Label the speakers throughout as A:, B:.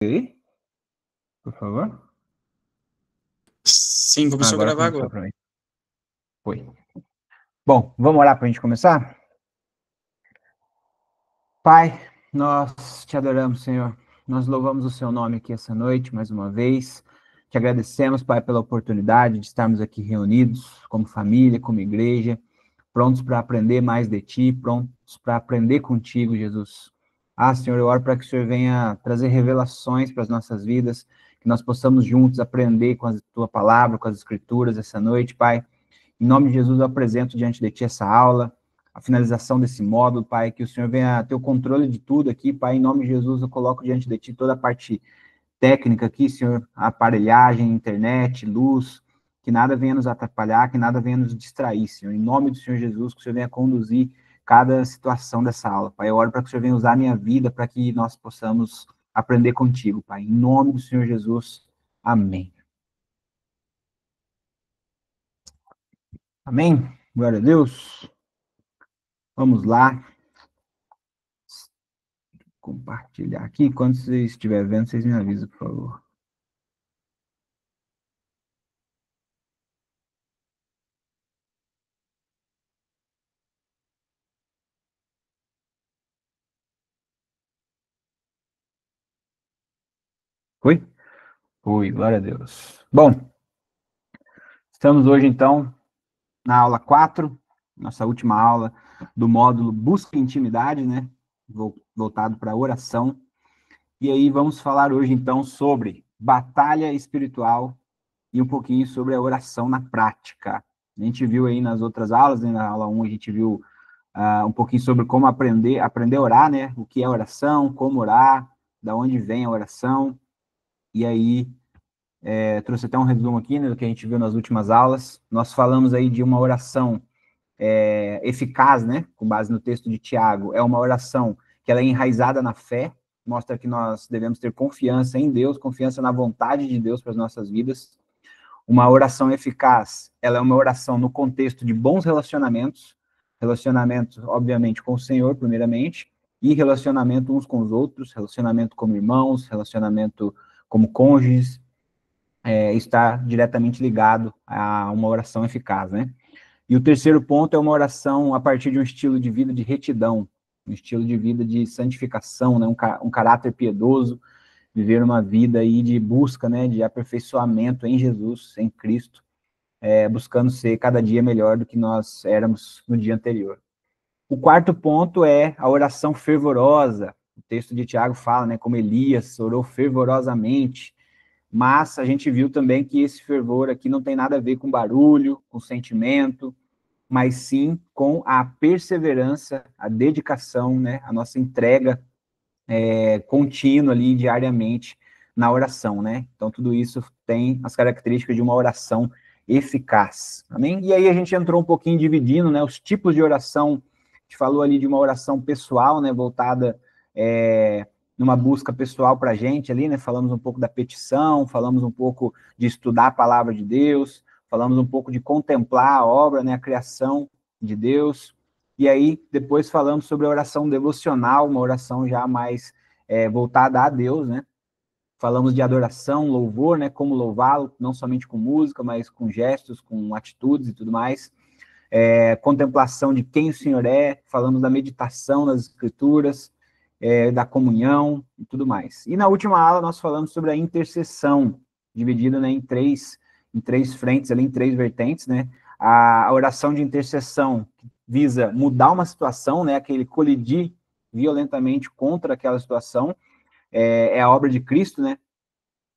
A: aí, por favor?
B: Sim, começou a gravar agora.
A: Pra mim. Foi. Bom, vamos orar para a gente começar? Pai, nós te adoramos, Senhor. Nós louvamos o seu nome aqui essa noite, mais uma vez. Te agradecemos, Pai, pela oportunidade de estarmos aqui reunidos como família, como igreja, prontos para aprender mais de Ti, prontos para aprender contigo, Jesus. Senhor, eu oro para que o Senhor venha trazer revelações para as nossas vidas, que nós possamos juntos aprender com a Tua palavra, com as Escrituras essa noite, Pai. Em nome de Jesus, eu apresento diante de Ti essa aula, a finalização desse módulo, Pai, que o Senhor venha ter o controle de tudo aqui, Pai. Em nome de Jesus, eu coloco diante de Ti toda a parte técnica aqui, Senhor, aparelhagem, internet, luz, que nada venha nos atrapalhar, que nada venha nos distrair, Senhor. Em nome do Senhor Jesus, que o Senhor venha conduzir cada situação dessa aula, Pai. Eu oro para que o Senhor venha usar a minha vida para que nós possamos aprender contigo, Pai. Em nome do Senhor Jesus, amém. Amém? Glória a Deus. Vamos lá. Compartilhar aqui. Quando você estiver vendo, vocês me avisam, por favor. Foi? Foi, glória a Deus. Bom, estamos hoje, então, na aula 4, nossa última aula do módulo Busca Intimidade, né? Voltado para oração. E aí vamos falar hoje, então, sobre batalha espiritual e um pouquinho sobre a oração na prática. A gente viu aí nas outras aulas, né? Na aula 1 a gente viu um pouquinho sobre como aprender a orar, né? O que é oração, como orar, da onde vem a oração. E aí, trouxe até um resumo aqui, né, do que a gente viu nas últimas aulas. Nós falamos aí de uma oração eficaz, né, com base no texto de Tiago. É uma oração que ela é enraizada na fé, mostra que nós devemos ter confiança em Deus, confiança na vontade de Deus para as nossas vidas. Uma oração eficaz, ela é uma oração no contexto de bons relacionamentos, obviamente, com o Senhor, primeiramente, e relacionamento uns com os outros, relacionamento como irmãos, relacionamento como cônjuges, está diretamente ligado a uma oração eficaz, né? E o terceiro ponto é uma oração a partir de um estilo de vida de retidão, um estilo de vida de santificação, né? Um caráter piedoso, viver uma vida aí de busca, né? De aperfeiçoamento em Jesus, em Cristo, buscando ser cada dia melhor do que nós éramos no dia anterior. O quarto ponto é a oração fervorosa. O texto de Tiago fala, né? Como Elias orou fervorosamente. Mas a gente viu também que esse fervor aqui não tem nada a ver com barulho, com sentimento, mas sim com a perseverança, a dedicação, né, a nossa entrega contínua ali, diariamente, na oração, né? Então, tudo isso tem as características de uma oração eficaz, amém? E aí a gente entrou um pouquinho dividindo, né, os tipos de oração. A gente falou ali de uma oração pessoal, né, voltada numa busca pessoal para a gente ali, né? Falamos um pouco da petição, falamos um pouco de estudar a palavra de Deus, falamos um pouco de contemplar a obra, né? A criação de Deus. E aí, depois falamos sobre a oração devocional, uma oração já mais voltada a Deus, né? Falamos de adoração, louvor, né? Como louvá-lo, não somente com música, mas com gestos, com atitudes e tudo mais. Contemplação de quem o Senhor é, falamos da meditação nas Escrituras, da comunhão e tudo mais. E na última aula nós falamos sobre a intercessão, dividida, né, em três frentes, ali, em três vertentes, né? A oração de intercessão visa mudar uma situação, né? Aquele colidir violentamente contra aquela situação, é a obra de Cristo, né?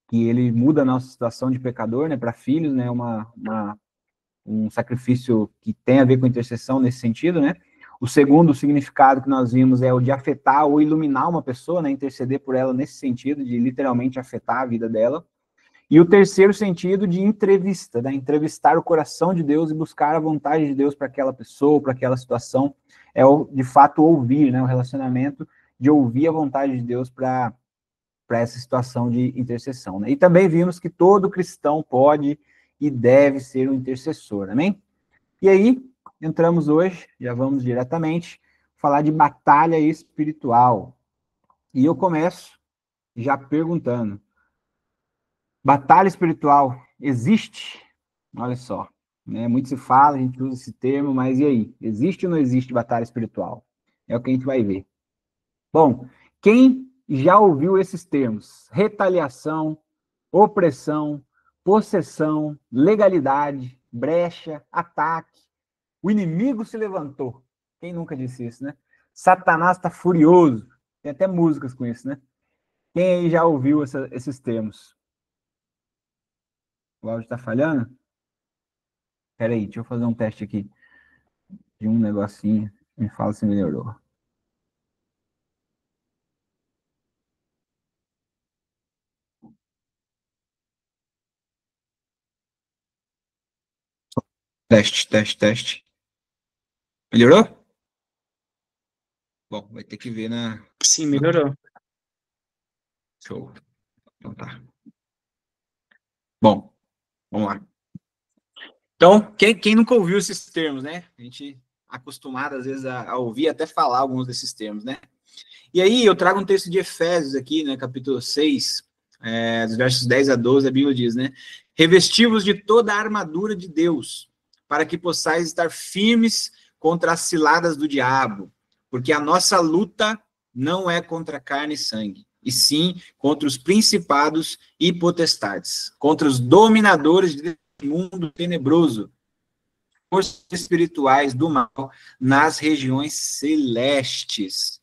A: Que ele muda a nossa situação de pecador, né? Para filhos, né? Um sacrifício que tem a ver com intercessão nesse sentido, né? O segundo significado que nós vimos é o de afetar ou iluminar uma pessoa, né? Interceder por ela nesse sentido, de literalmente afetar a vida dela. E o terceiro sentido de entrevista, né? Entrevistar o coração de Deus e buscar a vontade de Deus para aquela pessoa, para aquela situação, é de fato ouvir, né? O relacionamento de ouvir a vontade de Deus para essa situação de intercessão, né? E também vimos que todo cristão pode e deve ser um intercessor, amém? E aí, entramos hoje, já vamos diretamente falar de batalha espiritual. E eu começo já perguntando. Batalha espiritual existe? Olha só, né? Muito se fala, a gente usa esse termo, mas e aí? Existe ou não existe batalha espiritual? É o que a gente vai ver. Bom, quem já ouviu esses termos? Retaliação, opressão, possessão, legalidade, brecha, ataque. O inimigo se levantou. Quem nunca disse isso, né? Satanás está furioso. Tem até músicas com isso, né? Quem aí já ouviu esses termos? O áudio está falhando? Peraí, deixa eu fazer um teste aqui de um negocinho. Me fala se melhorou. Teste, teste, teste. Melhorou? Bom, vai ter que ver na.
B: Sim, melhorou.
A: Show. Então tá. Bom, vamos lá. Então, quem nunca ouviu esses termos, né? A gente é acostumado, às vezes, a ouvir até falar alguns desses termos, né? E aí, eu trago um texto de Efésios aqui, né? Capítulo 6, dos versos 10 a 12, a Bíblia diz, né? Revesti-vos de toda a armadura de Deus, para que possais estar firmes contra as ciladas do diabo, porque a nossa luta não é contra carne e sangue, e sim contra os principados e potestades, contra os dominadores desse mundo tenebroso, forças espirituais do mal nas regiões celestes.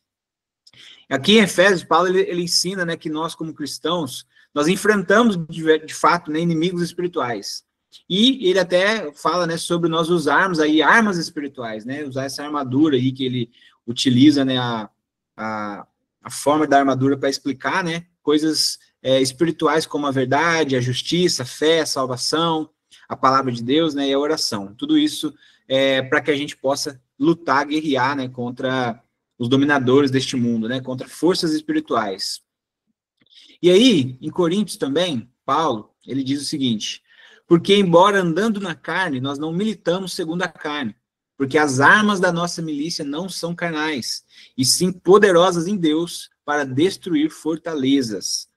A: Aqui em Efésios, Paulo ele ensina, né, que nós como cristãos nós enfrentamos de fato, né, inimigos espirituais. E ele até fala, né, sobre nós usarmos aí armas espirituais, né, usar essa armadura aí que ele utiliza, né, a, a forma da armadura para explicar, né, coisas espirituais como a verdade, a justiça, a fé, a salvação, a palavra de Deus, né, e a oração. Tudo isso para que a gente possa lutar, guerrear, né, contra os dominadores deste mundo, né, contra forças espirituais. E aí, em Coríntios também, Paulo, ele diz o seguinte: porque embora andando na carne, nós não militamos segundo a carne, porque as armas da nossa milícia não são carnais, e sim poderosas em Deus para destruir fortalezas.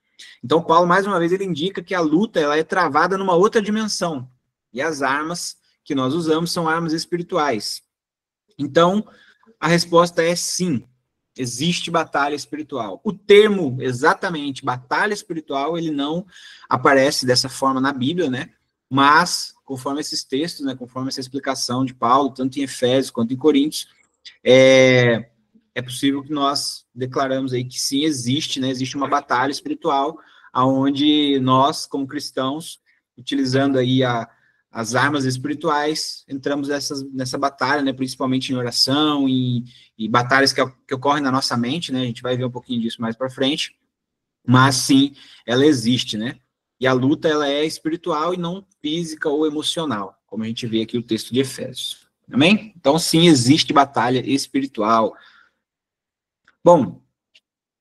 A: Então, Paulo, mais uma vez, ele indica que a luta ela é travada numa outra dimensão, e as armas que nós usamos são armas espirituais. Então, a resposta é sim, existe batalha espiritual. O termo, exatamente, batalha espiritual, ele não aparece dessa forma na Bíblia, né? Mas, conforme esses textos, né, conforme essa explicação de Paulo, tanto em Efésios quanto em Coríntios, é possível que nós declaramos aí que sim, existe, né? Existe uma batalha espiritual, aonde nós, como cristãos, utilizando aí as armas espirituais, entramos nessa batalha, né, principalmente em oração e batalhas que ocorrem na nossa mente, né, a gente vai ver um pouquinho disso mais para frente, mas sim, ela existe, né, e a luta, ela é espiritual e não física ou emocional, como a gente vê aqui o texto de Efésios, amém? Então, sim, existe batalha espiritual. Bom,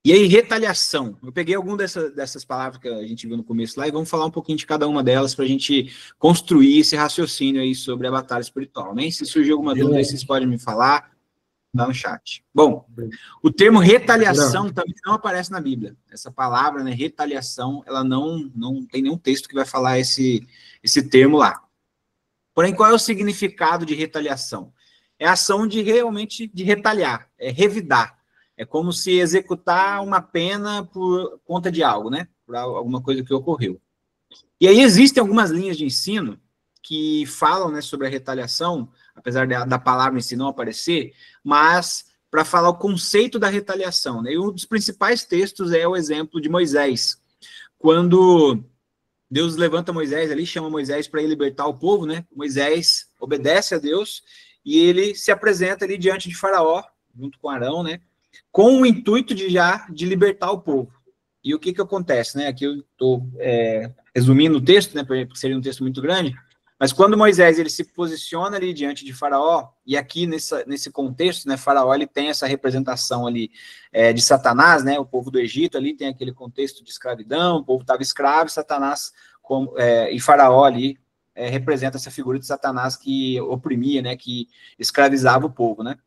A: e aí, retaliação. Eu peguei alguma dessas palavras que a gente viu no começo lá e vamos falar um pouquinho de cada uma delas para a gente construir esse raciocínio aí sobre a batalha espiritual, né? Se surgir alguma dúvida aí, vocês podem me falar lá no chat. Bom, o termo retaliação também não aparece na Bíblia. Essa palavra, né, retaliação, ela não tem nenhum texto que vai falar esse termo lá. Porém, qual é o significado de retaliação? É a ação de realmente de retaliar, é revidar. É como se executar uma pena por conta de algo, né? Por alguma coisa que ocorreu. E aí existem algumas linhas de ensino que falam, né, sobre a retaliação, apesar da palavra em si não aparecer, mas para falar o conceito da retaliação. Né? E um dos principais textos é o exemplo de Moisés, quando Deus levanta Moisés ali, chama Moisés para ir libertar o povo, né? Moisés obedece a Deus e ele se apresenta ali diante de Faraó, junto com Arão, né? Com o intuito de libertar o povo. E o que acontece, né? Aqui eu estou resumindo o texto, né? Porque seria um texto muito grande. Mas quando Moisés ele se posiciona ali diante de Faraó, e aqui nesse contexto, né? Faraó ele tem essa representação ali de Satanás, né? O povo do Egito ali tem aquele contexto de escravidão, o povo estava escravo, Satanás e Faraó ali representa essa figura de Satanás que oprimia, né? Que escravizava o povo, né?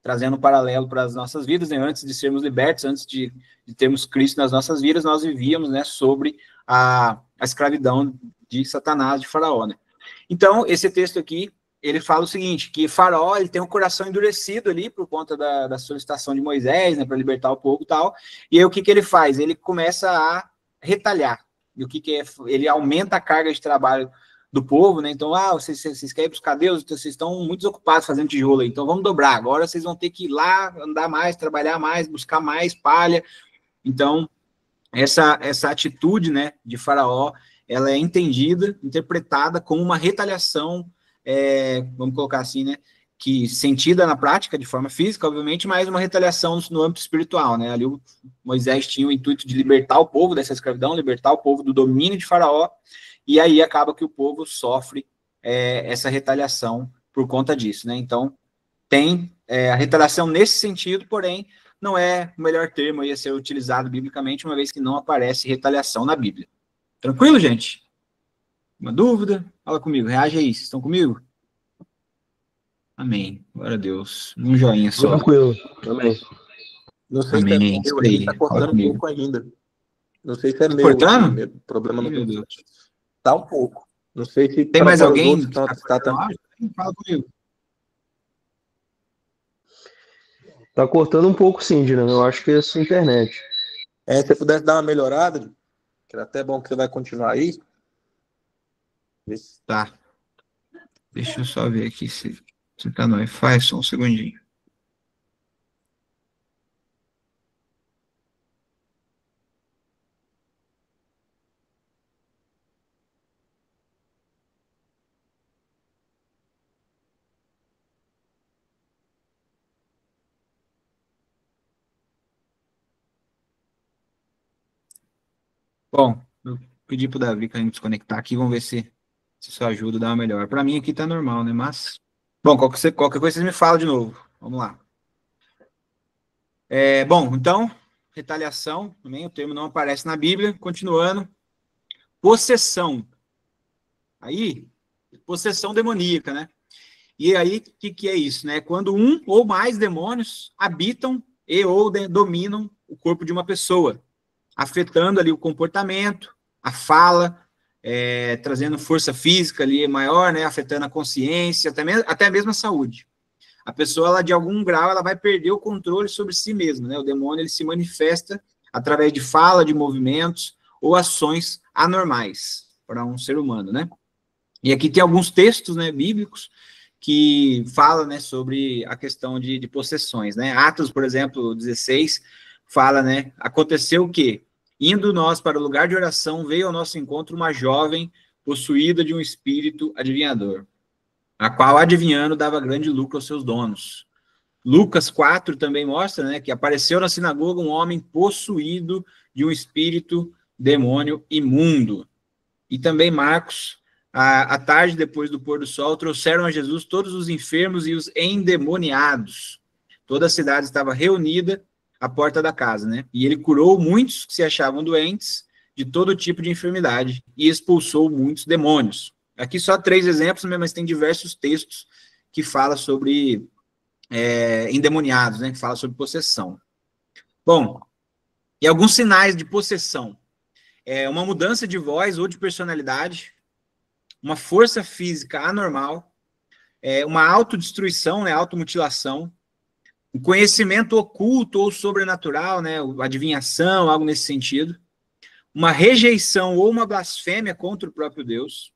A: trazendo um paralelo para as nossas vidas, né? Antes de sermos libertos, antes de termos Cristo nas nossas vidas, nós vivíamos, né, sobre a escravidão de Satanás, de Faraó, né? Então, esse texto aqui, ele fala o seguinte, que Faraó, ele tem um coração endurecido ali, por conta da solicitação de Moisés, né, para libertar o povo e tal, e aí o que ele faz? Ele começa a retalhar, e o que é? Ele aumenta a carga de trabalho do povo, né? Então, vocês querem buscar Deus, então vocês estão muito ocupados fazendo tijolo aí, então vamos dobrar, agora vocês vão ter que ir lá, andar mais, trabalhar mais, buscar mais palha. Então, essa atitude, né, de Faraó, ela é entendida, interpretada como uma retaliação, vamos colocar assim, né, que sentida na prática, de forma física, obviamente, mas uma retaliação no âmbito espiritual, né? Ali o Moisés tinha o intuito de libertar o povo dessa escravidão, libertar o povo do domínio de Faraó, e aí acaba que o povo sofre essa retaliação por conta disso, né? Então, tem a retaliação nesse sentido, porém, não é o melhor termo aí a ser utilizado biblicamente, uma vez que não aparece retaliação na Bíblia. Tranquilo, gente? Uma dúvida? Fala comigo, reage aí, vocês estão comigo? Amém. Glória a Deus. Um joinha só.
B: Tranquilo. Amém.
C: Não sei
A: Amém.
C: se é meu
A: aí,
C: aqui, tá cortando um pouco ainda. Não sei se é
A: tá
C: meu
A: cortando?
C: aqui, meu problema no
A: meu Deus.
C: Tá um pouco. Não sei se
A: tem mais alguém
C: que tá
A: também. Fala comigo.
B: Tá cortando um pouco, sim, Dina. Eu acho que é a sua internet.
C: Se você pudesse dar uma melhorada, que era até bom que você vai continuar aí.
A: Tá. Deixa eu só ver aqui se tá no Wi-Fi, só um segundinho. Bom, eu pedi pro Davi que a gente desconectar aqui, vamos ver se isso ajuda a dar uma melhor. Para mim aqui tá normal, né? Mas, bom, qualquer coisa vocês me falam de novo. Vamos lá. Bom, então, retaliação, também o termo não aparece na Bíblia. Continuando. Possessão. Aí, possessão demoníaca, né? E aí, o que é isso, né? Quando um ou mais demônios habitam e ou dominam o corpo de uma pessoa, afetando ali o comportamento, a fala, trazendo força física ali maior, né? Afetando a consciência, até mesmo a saúde. A pessoa, ela, de algum grau, ela vai perder o controle sobre si mesma, né? O demônio, ele se manifesta através de fala, de movimentos ou ações anormais para um ser humano, né? E aqui tem alguns textos, né, bíblicos que falam, né, sobre a questão de possessões, né? Atos, por exemplo, 16, fala, né, aconteceu o quê? Indo nós para o lugar de oração, veio ao nosso encontro uma jovem possuída de um espírito adivinhador, a qual, adivinhando, dava grande lucro aos seus donos. Lucas 4 também mostra, né, que apareceu na sinagoga um homem possuído de um espírito demônio imundo. E também Marcos, à tarde, depois do pôr do sol, trouxeram a Jesus todos os enfermos e os endemoniados. Toda a cidade estava reunida à porta da casa, né? E ele curou muitos que se achavam doentes de todo tipo de enfermidade e expulsou muitos demônios. Aqui só 3 exemplos, mas tem diversos textos que falam sobre endemoniados, né? Que falam sobre possessão. Bom, e alguns sinais de possessão. Uma mudança de voz ou de personalidade, uma força física anormal, uma autodestruição, né, automutilação, um conhecimento oculto ou sobrenatural, né, adivinhação, algo nesse sentido, uma rejeição ou uma blasfêmia contra o próprio Deus,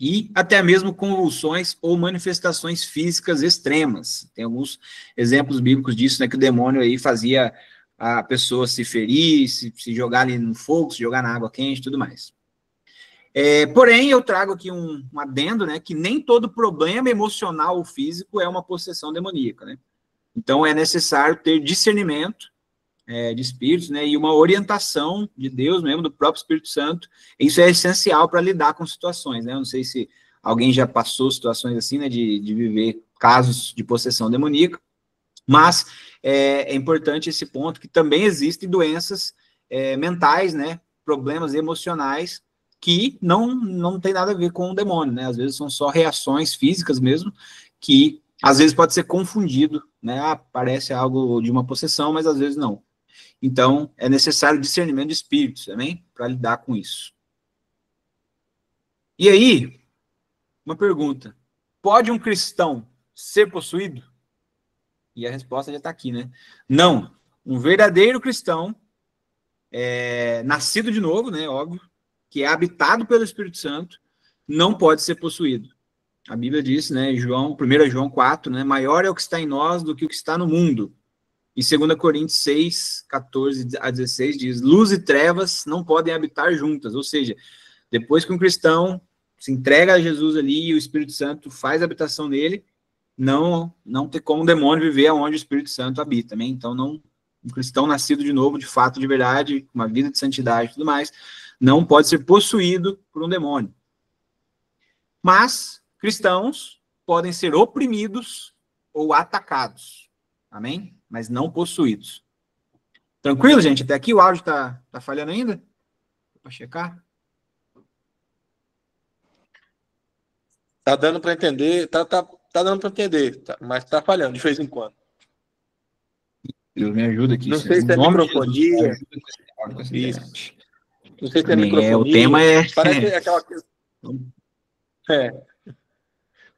A: e até mesmo convulsões ou manifestações físicas extremas. Tem alguns exemplos bíblicos disso, né, que o demônio aí fazia a pessoa se ferir, se jogar ali no fogo, se jogar na água quente e tudo mais. Porém, eu trago aqui um adendo, né, que nem todo problema emocional ou físico é uma possessão demoníaca, né? Então, é necessário ter discernimento de espíritos, né, e uma orientação de Deus mesmo, do próprio Espírito Santo. Isso é essencial para lidar com situações, né? Eu não sei se alguém já passou situações assim, né, de viver casos de possessão demoníaca, mas é importante esse ponto, que também existem doenças mentais, né, problemas emocionais, que não tem nada a ver com o demônio, né? Às vezes são só reações físicas mesmo, que às vezes pode ser confundido, né? Ah, parece algo de uma possessão, mas às vezes não. Então, é necessário discernimento de espíritos, também, para lidar com isso. E aí, uma pergunta. Pode um cristão ser possuído? E a resposta já está aqui, né? Não. Um verdadeiro cristão, nascido de novo, né? Óbvio, que é habitado pelo Espírito Santo, não pode ser possuído. A Bíblia diz, né, 1 João 4, né, maior é o que está em nós do que o que está no mundo. E 2 Coríntios 6, 14 a 16 diz, luz e trevas não podem habitar juntas. Ou seja, depois que um cristão se entrega a Jesus ali e o Espírito Santo faz habitação nele, não tem como um demônio viver onde o Espírito Santo habita, né? Então, um cristão nascido de novo, de fato, de verdade, uma vida de santidade e tudo mais, não pode ser possuído por um demônio. Mas cristãos podem ser oprimidos ou atacados, amém? Mas não possuídos. Tranquilo, gente? Até aqui o áudio tá falhando ainda? Para checar?
C: Tá dando para entender, tá dando para entender, mas tá falhando de vez em quando.
A: Deus me ajuda aqui.
C: Não sei se é microfonia.
A: Isso.
C: Não sei se é microfonia.
A: O tema é...
C: Parece aquela coisa...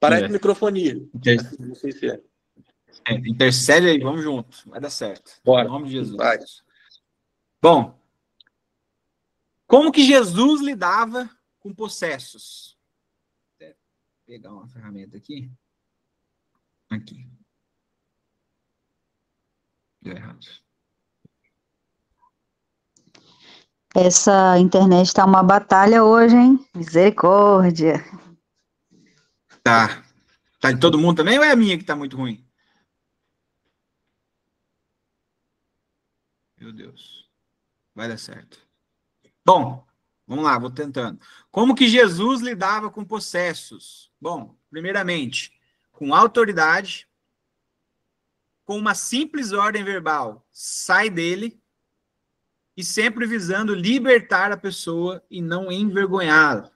C: Parece microfonia. Não sei se é.
A: Intercede aí, vamos junto. Vai dar certo.
C: Bora.
A: Em nome de Jesus.
C: Vai.
A: Bom, como que Jesus lidava com possessos? Vou pegar uma ferramenta aqui. Aqui. Deu errado.
D: Essa internet tá uma batalha hoje, hein? Misericórdia.
A: Tá. Tá de todo mundo também ou é a minha que tá muito ruim? Meu Deus. Vai dar certo. Bom, vamos lá, vou tentando. Como que Jesus lidava com possessos? Bom, primeiramente, com autoridade, com uma simples ordem verbal, sai dele, e sempre visando libertar a pessoa e não envergonhá-la.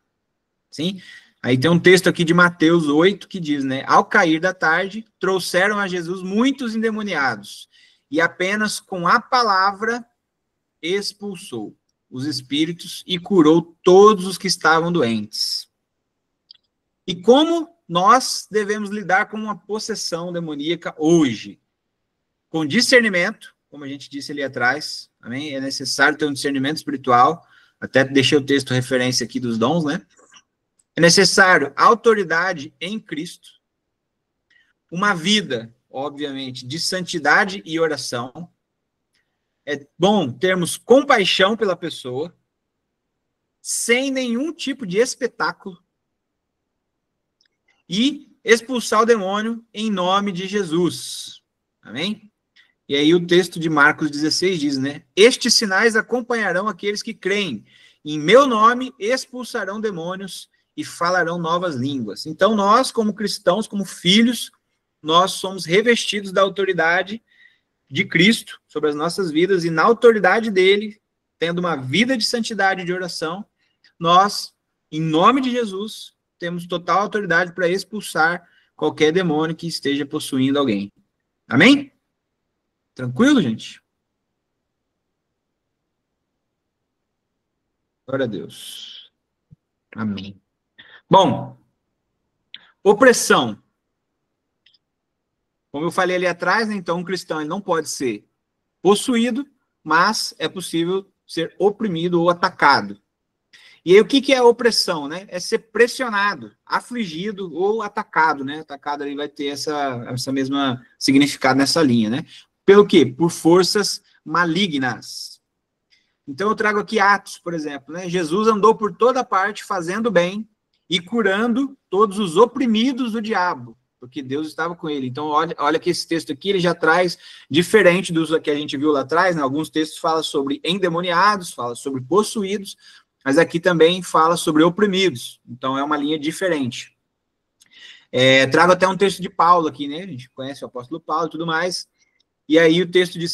A: Sim? Aí tem um texto aqui de Mateus 8 que diz, né? Ao cair da tarde, trouxeram a Jesus muitos endemoniados, e apenas com a palavra expulsou os espíritos e curou todos os que estavam doentes. E como nós devemos lidar com uma possessão demoníaca hoje? Com discernimento, como a gente disse ali atrás, amém? É necessário ter um discernimento espiritual, até deixei o texto referência aqui dos dons, né? É necessário autoridade em Cristo, uma vida, obviamente, de santidade e oração. É bom termos compaixão pela pessoa, sem nenhum tipo de espetáculo, e expulsar o demônio em nome de Jesus. Amém? E aí o texto de Marcos 16 diz, né? Estes sinais acompanharão aqueles que creem. Em meu nome expulsarão demônios e falarão novas línguas. Então nós, como cristãos, como filhos, nós somos revestidos da autoridade de Cristo sobre as nossas vidas, e na autoridade dele, tendo uma vida de santidade e de oração, nós, em nome de Jesus, temos total autoridade para expulsar qualquer demônio que esteja possuindo alguém. Amém? Tranquilo, gente? Glória a Deus. Amém. Bom, opressão. Como eu falei ali atrás, né, então um cristão ele não pode ser possuído, mas é possível ser oprimido ou atacado. E aí o que é opressão, né? É ser pressionado, afligido ou atacado, né? Atacado ali vai ter essa mesma significado nessa linha, né? Pelo quê? Por forças malignas. Então eu trago aqui Atos, por exemplo, né? Jesus andou por toda parte fazendo bem e curando todos os oprimidos do diabo, porque Deus estava com ele. Então olha que esse texto aqui ele já traz, diferente dos que a gente viu lá atrás, né? Alguns textos falam sobre endemoniados, fala sobre possuídos, mas aqui também fala sobre oprimidos. Então é uma linha diferente. Trago até um texto de Paulo aqui, né? A gente conhece o apóstolo Paulo e tudo mais. E aí o texto de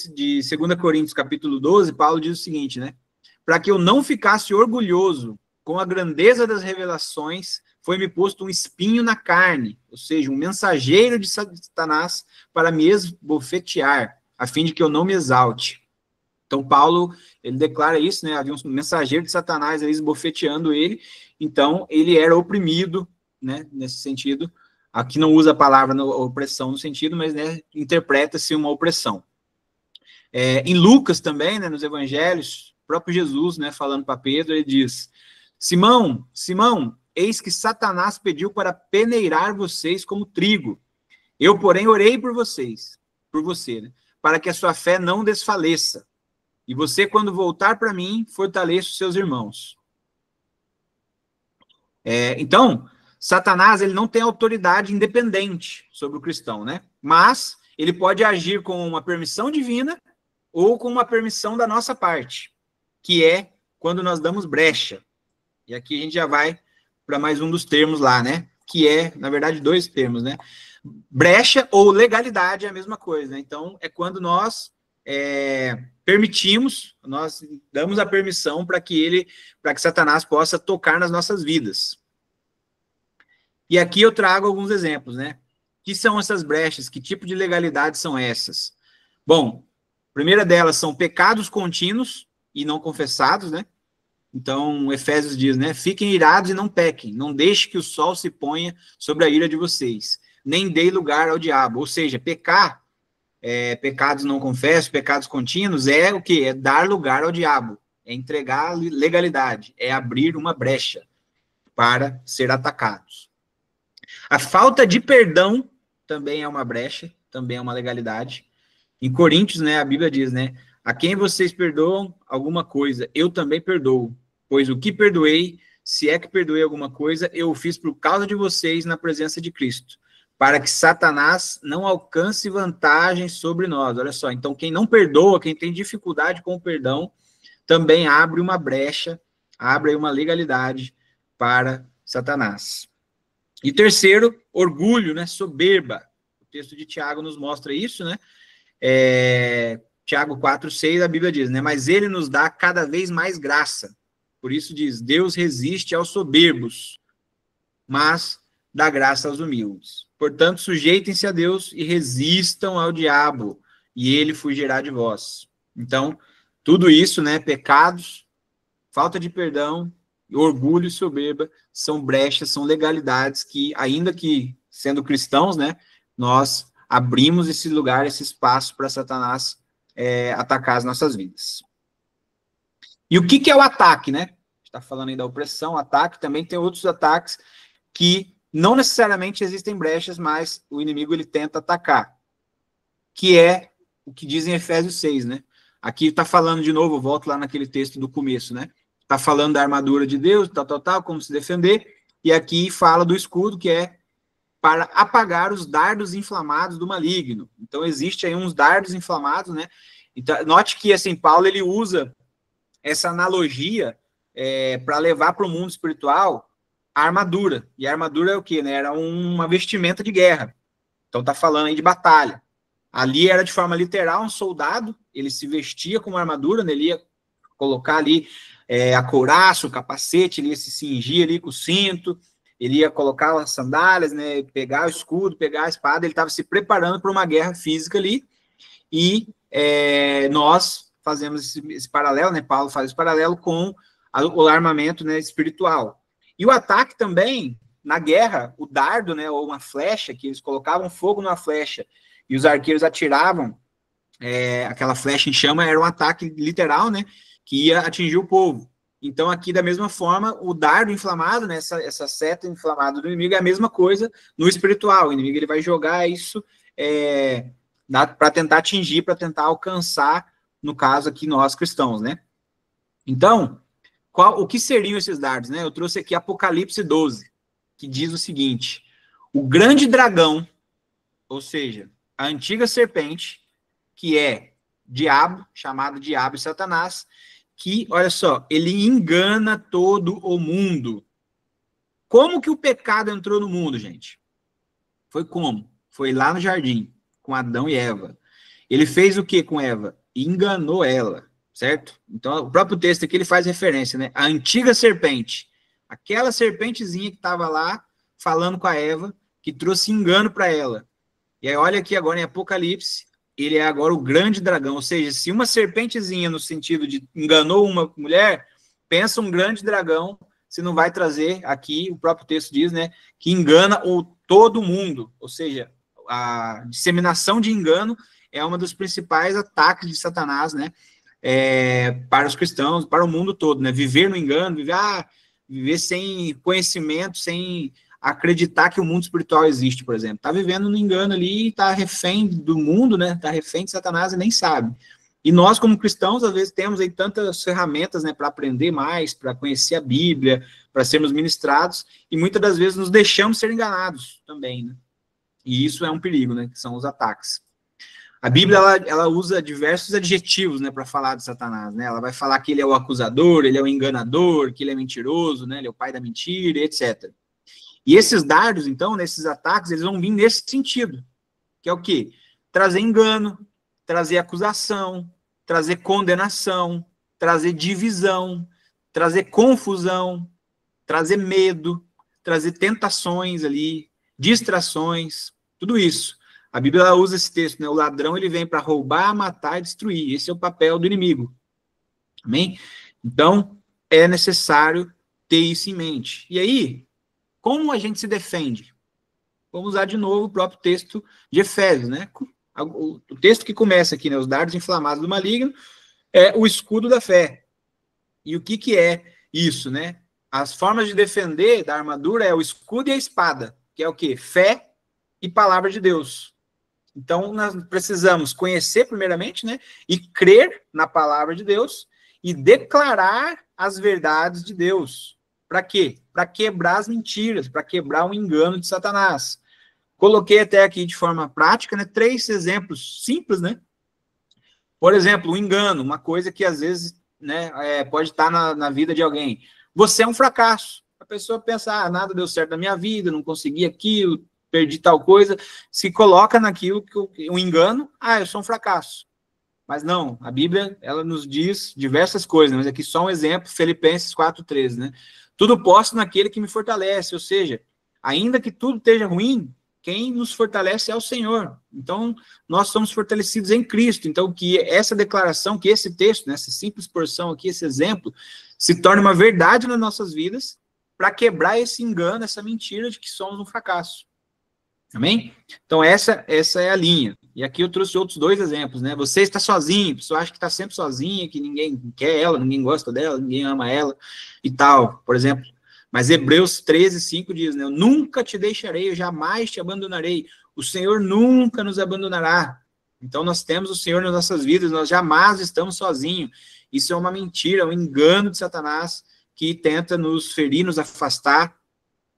A: 2 Coríntios, capítulo 12, Paulo diz o seguinte, né? Para que eu não ficasse orgulhoso com a grandeza das revelações, foi-me posto um espinho na carne, ou seja, um mensageiro de Satanás para me esbofetear, a fim de que eu não me exalte. Então, Paulo, ele declara isso, né? Havia um mensageiro de Satanás ali esbofeteando ele, então ele era oprimido, né? Nesse sentido. Aqui não usa a palavra opressão no sentido, mas, né, interpreta-se uma opressão. Em Lucas também, né, nos evangelhos, o próprio Jesus, né, falando para Pedro, ele diz: Simão, Simão, eis que Satanás pediu para peneirar vocês como trigo. Eu, porém, orei por vocês, por você, né, para que a sua fé não desfaleça. E você, quando voltar para mim, fortaleça os seus irmãos. Então, Satanás, ele não tem autoridade independente sobre o cristão, né? Mas ele pode agir com uma permissão divina ou com uma permissão da nossa parte, que é quando nós damos brecha. E aqui a gente já vai para mais um dos termos lá, né? Que é, na verdade, 2 termos, né? Brecha ou legalidade é a mesma coisa, né? Então, é quando nós permitimos, nós damos a permissão para que Satanás possa tocar nas nossas vidas. E aqui eu trago alguns exemplos, né? Que são essas brechas? Que tipo de legalidade são essas? Bom, a primeira delas são pecados contínuos e não confessados, né? Então, Efésios diz, né? Fiquem irados e não pequem, não deixe que o sol se ponha sobre a ira de vocês, nem dê lugar ao diabo. Ou seja, pecar, pecados não confessos, pecados contínuos, é o quê? É dar lugar ao diabo, é entregar legalidade, é abrir uma brecha para ser atacados. A falta de perdão também é uma brecha, também é uma legalidade. Em Coríntios, né, a Bíblia diz, né? A quem vocês perdoam alguma coisa, eu também perdoo. Pois o que perdoei, se é que perdoei alguma coisa, eu o fiz por causa de vocês na presença de Cristo, para que Satanás não alcance vantagem sobre nós. Olha só, então quem não perdoa, quem tem dificuldade com o perdão, também abre uma brecha, abre aí uma legalidade para Satanás. E terceiro, orgulho, né, soberba. O texto de Tiago nos mostra isso, né? Tiago 4:6, a Bíblia diz, né? Mas ele nos dá cada vez mais graça. Por isso diz, Deus resiste aos soberbos, mas dá graça aos humildes. Portanto, sujeitem-se a Deus e resistam ao diabo, e ele fugirá de vós. Então, tudo isso, né? Pecados, falta de perdão, orgulho e soberba são brechas, são legalidades que, ainda que sendo cristãos, né, nós abrimos esse lugar, esse espaço para Satanás atacar as nossas vidas. E o que é o ataque, né? A gente está falando aí da opressão, ataque, também tem outros ataques que não necessariamente existem brechas, mas o inimigo ele tenta atacar, que é o que diz em Efésios 6, né? Aqui está falando de novo, eu volto lá naquele texto do começo, né? Está falando da armadura de Deus, tal, como se defender, e aqui fala do escudo, que é para apagar os dardos inflamados do maligno. Então, existe aí uns dardos inflamados, né? Então, note que, assim, Paulo, ele usa essa analogia para levar para o mundo espiritual a armadura. E a armadura é o quê, né? Era uma vestimenta de guerra. Então, está falando aí de batalha. Ali era de forma literal, um soldado, ele se vestia com uma armadura, né? Ele ia colocar ali a couraça, o capacete, ele ia se cingir ali com o cinto, ele ia colocar as sandálias, né, pegar o escudo, pegar a espada, ele estava se preparando para uma guerra física ali, e nós fazemos esse paralelo, né, Paulo faz esse paralelo com o armamento, né, espiritual. E o ataque também, na guerra, o dardo, né, ou uma flecha, que eles colocavam fogo numa flecha, e os arqueiros atiravam aquela flecha em chama, era um ataque literal, né, que ia atingir o povo. Então, aqui, da mesma forma, o dardo inflamado, né, essa seta inflamada do inimigo é a mesma coisa no espiritual. O inimigo ele vai jogar isso para tentar atingir, para tentar alcançar, no caso aqui, nós cristãos, né? Então, o que seriam esses dardos, né? Eu trouxe aqui Apocalipse 12, que diz o seguinte: o grande dragão, ou seja, a antiga serpente, que é diabo, chamado diabo e Satanás, que, olha só, ele engana todo o mundo. Como que o pecado entrou no mundo, gente? Foi como? Foi lá no jardim, com Adão e Eva. Ele fez o que com Eva? Enganou ela, certo? Então, o próprio texto aqui, ele faz referência, né? A antiga serpente. Aquela serpentezinha que estava lá falando com a Eva, que trouxe engano para ela. E aí, olha aqui agora em Apocalipse, ele é agora o grande dragão. Ou seja, se uma serpentezinha, no sentido de enganou uma mulher, pensa um grande dragão, se não vai trazer aqui, o próprio texto diz, né, que engana todo mundo. Ou seja, a disseminação de engano é uma dos principais ataques de Satanás, né, para os cristãos, para o mundo todo, né, viver no engano, viver sem conhecimento, sem acreditar que o mundo espiritual existe, por exemplo. Está vivendo no engano ali, está refém do mundo, né, está refém de Satanás e nem sabe. E nós, como cristãos, às vezes temos aí tantas ferramentas, né, para aprender mais, para conhecer a Bíblia, para sermos ministrados, e muitas das vezes nos deixamos ser enganados também, né? E isso é um perigo, né, que são os ataques. A Bíblia, ela usa diversos adjetivos, né, para falar de Satanás, né? Ela vai falar que ele é o acusador, ele é o enganador, que ele é mentiroso, né, ele é o pai da mentira, etc. E esses dardos, então, nesses ataques, eles vão vir nesse sentido, que é o quê? Trazer engano, trazer acusação, trazer condenação, trazer divisão, trazer confusão, trazer medo, trazer tentações ali, distrações, tudo isso. A Bíblia usa esse texto, né? O ladrão, ele vem para roubar, matar e destruir. Esse é o papel do inimigo. Amém? Então, é necessário ter isso em mente. E aí, como a gente se defende? Vamos usar de novo o próprio texto de Efésios, né? O texto que começa aqui, né? Os dardos inflamados do maligno, é o escudo da fé. E o que é isso, né? As formas de defender da armadura é o escudo e a espada, que é o quê? Fé e palavra de Deus. Então, nós precisamos conhecer primeiramente, né? E crer na palavra de Deus e declarar as verdades de Deus. Para quê? Para quebrar as mentiras, para quebrar o engano de Satanás. Coloquei até aqui de forma prática, né, 3 exemplos simples, né? Por exemplo, o engano, uma coisa que às vezes, né, pode estar na vida de alguém. Você é um fracasso. A pessoa pensa, nada deu certo na minha vida, não consegui aquilo, perdi tal coisa. Se coloca naquilo que o engano, eu sou um fracasso. Mas não, a Bíblia, ela nos diz diversas coisas, mas aqui só um exemplo, Filipenses 4:13, né? Tudo posso naquele que me fortalece, ou seja, ainda que tudo esteja ruim, quem nos fortalece é o Senhor. Então, nós somos fortalecidos em Cristo. Então, que essa declaração, que esse texto, né, essa simples porção aqui, esse exemplo, se torne uma verdade nas nossas vidas, para quebrar esse engano, essa mentira de que somos um fracasso. Amém? Então, essa é a linha. E aqui eu trouxe outros 2 exemplos, né? Você está sozinho, a pessoa acha que está sempre sozinha, que ninguém quer ela, ninguém gosta dela, ninguém ama ela e tal, por exemplo. Mas Hebreus 13:5 diz, né? Eu nunca te deixarei, eu jamais te abandonarei. O Senhor nunca nos abandonará. Então, nós temos o Senhor nas nossas vidas, nós jamais estamos sozinhos. Isso é uma mentira, um engano de Satanás que tenta nos ferir, nos afastar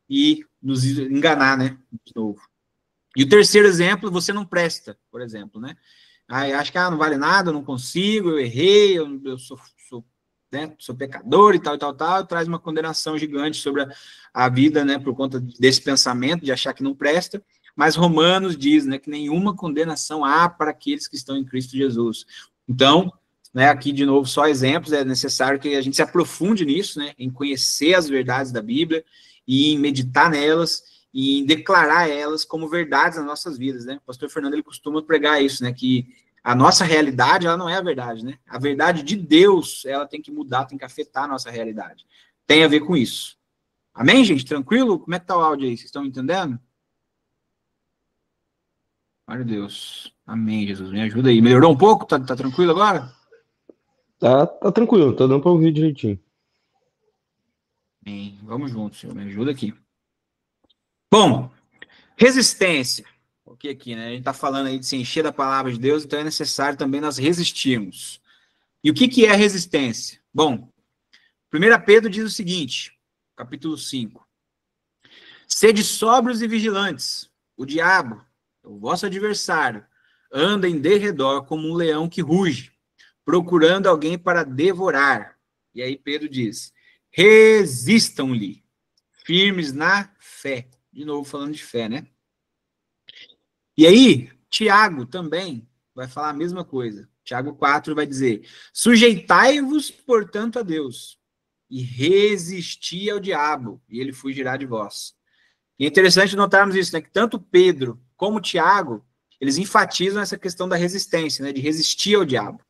A: e nos enganar, né? De novo. E o terceiro exemplo, você não presta, por exemplo, né? Acho que não vale nada, eu não consigo, eu errei, eu sou pecador e tal, traz uma condenação gigante sobre a vida, né, por conta desse pensamento, de achar que não presta, mas Romanos diz, né, que nenhuma condenação há para aqueles que estão em Cristo Jesus. Então, né, aqui de novo só exemplos, é necessário que a gente se aprofunde nisso, né, em conhecer as verdades da Bíblia e em meditar nelas e em declarar elas como verdades nas nossas vidas, né? O pastor Fernando, ele costuma pregar isso, né, que a nossa realidade, ela não é a verdade, né? A verdade de Deus, ela tem que mudar, tem que afetar a nossa realidade. Tem a ver com isso. Amém, gente? Tranquilo? Como é que tá o áudio aí? Vocês estão entendendo? Glória a Deus. Amém, Jesus. Me ajuda aí. Melhorou um pouco? Tá tranquilo agora?
B: Tá tranquilo, tá dando pra ouvir direitinho.
A: Bem, vamos juntos, Senhor. Me ajuda aqui. Bom, resistência. Porque aqui, né? A gente está falando aí de se encher da palavra de Deus, então é necessário também nós resistirmos. E o que é resistência? Bom, 1 Pedro diz o seguinte, capítulo 5. Sede sóbrios e vigilantes. O diabo, o vosso adversário, anda em derredor como um leão que ruge, procurando alguém para devorar. E aí Pedro diz, resistam-lhe, firmes na fé. De novo falando de fé, né? E aí, Tiago também vai falar a mesma coisa. Tiago 4 vai dizer, sujeitai-vos, portanto, a Deus. e resisti ao diabo, e ele fugirá de vós. E é interessante notarmos isso, né? Que tanto Pedro como Tiago, eles enfatizam essa questão da resistência, né? De resistir ao diabo.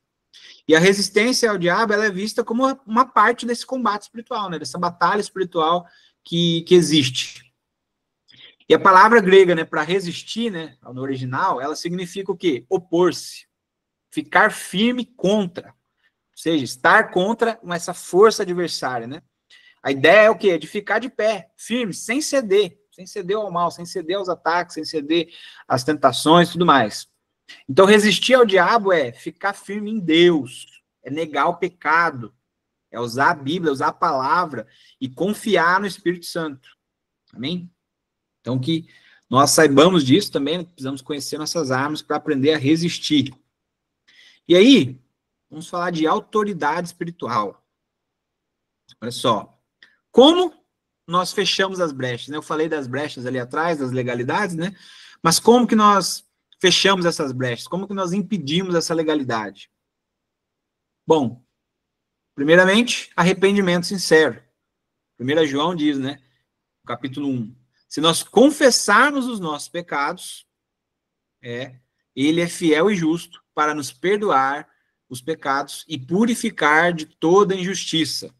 A: E a resistência ao diabo, ela é vista como uma parte desse combate espiritual, né? Dessa batalha espiritual que existe. E a palavra grega, né, para resistir, né, no original, ela significa o quê? Opor-se. Ficar firme contra. Ou seja, estar contra essa força adversária, né? A ideia é o quê? De ficar de pé, firme, sem ceder ao mal, sem ceder aos ataques, sem ceder às tentações e tudo mais. Então, resistir ao diabo é ficar firme em Deus, é negar o pecado, é usar a Bíblia, usar a palavra e confiar no Espírito Santo. Amém? Então, que nós saibamos disso também, precisamos conhecer nossas armas para aprender a resistir. E aí, vamos falar de autoridade espiritual. Olha só. Como nós fechamos as brechas, né? Eu falei das brechas ali atrás, das legalidades, né? Mas como que nós fechamos essas brechas? Como que nós impedimos essa legalidade? Bom, primeiramente, arrependimento sincero. 1 João diz, né? Capítulo 1. Se nós confessarmos os nossos pecados, ele é fiel e justo para nos perdoar os pecados e purificar de toda injustiça.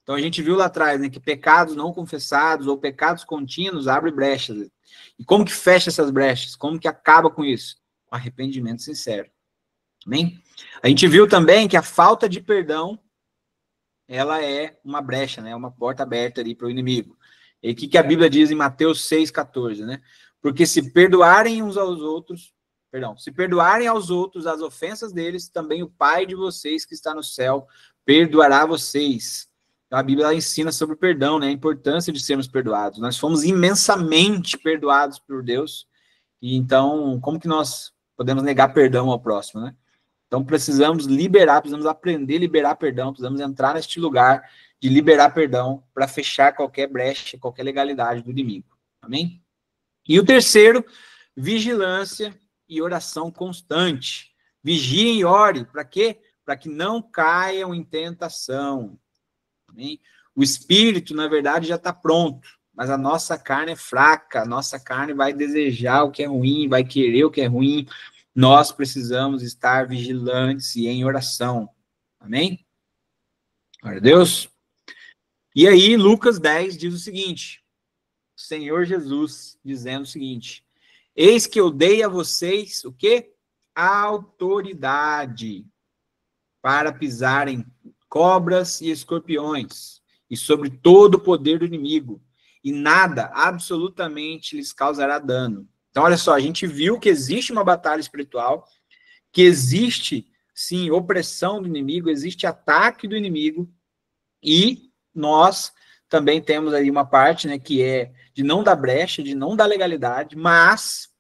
A: Então, a gente viu lá atrás, né, que pecados não confessados ou pecados contínuos abrem brechas. E como que fecha essas brechas? Como que acaba com isso? Com arrependimento sincero. Amém? A gente viu também que a falta de perdão, ela é uma brecha, né, uma porta aberta ali para o inimigo. E o que a Bíblia diz em Mateus 6,14, né? Porque se perdoarem aos outros as ofensas deles, também o Pai de vocês que está no céu perdoará vocês. Então, a Bíblia ensina sobre o perdão, né? A importância de sermos perdoados. Nós fomos imensamente perdoados por Deus. E então, como que nós podemos negar perdão ao próximo, né? Então, precisamos aprender a liberar perdão, precisamos entrar neste lugar de liberar perdão para fechar qualquer brecha, qualquer legalidade do inimigo. Amém? E o terceiro, vigilância e oração constante. Vigiem e ore. Para quê? Para que não caiam em tentação. Amém? O espírito, na verdade, já está pronto, mas a nossa carne é fraca, a nossa carne vai desejar o que é ruim, vai querer o que é ruim. Nós precisamos estar vigilantes e em oração. Amém? Glória a Deus. E aí, Lucas 10 diz o seguinte, o Senhor Jesus dizendo o seguinte, eis que eu dei a vocês, o quê? Autoridade para pisarem cobras e escorpiões, e sobre todo o poder do inimigo, e nada, absolutamente, lhes causará dano. Então, olha só, a gente viu que existe uma batalha espiritual, que existe, sim, opressão do inimigo, existe ataque do inimigo, e nós também temos aí uma parte, né, que é de não dar brecha, de não dar legalidade, mas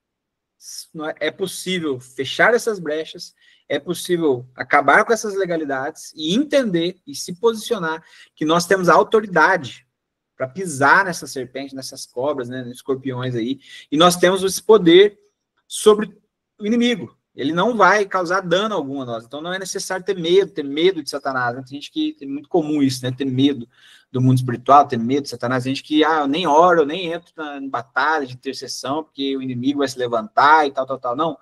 A: é possível fechar essas brechas, é possível acabar com essas legalidades e entender e se posicionar que nós temos a autoridade para pisar nessas serpentes, nessas cobras, né, nesses escorpiões aí, e nós temos esse poder sobre o inimigo. Ele não vai causar dano algum a nós, então não é necessário ter medo de Satanás. Tem gente que é muito comum isso, né, ter medo do mundo espiritual, ter medo de Satanás. Tem gente que, eu nem oro, eu nem entro em batalha de intercessão, porque o inimigo vai se levantar e tal. Não,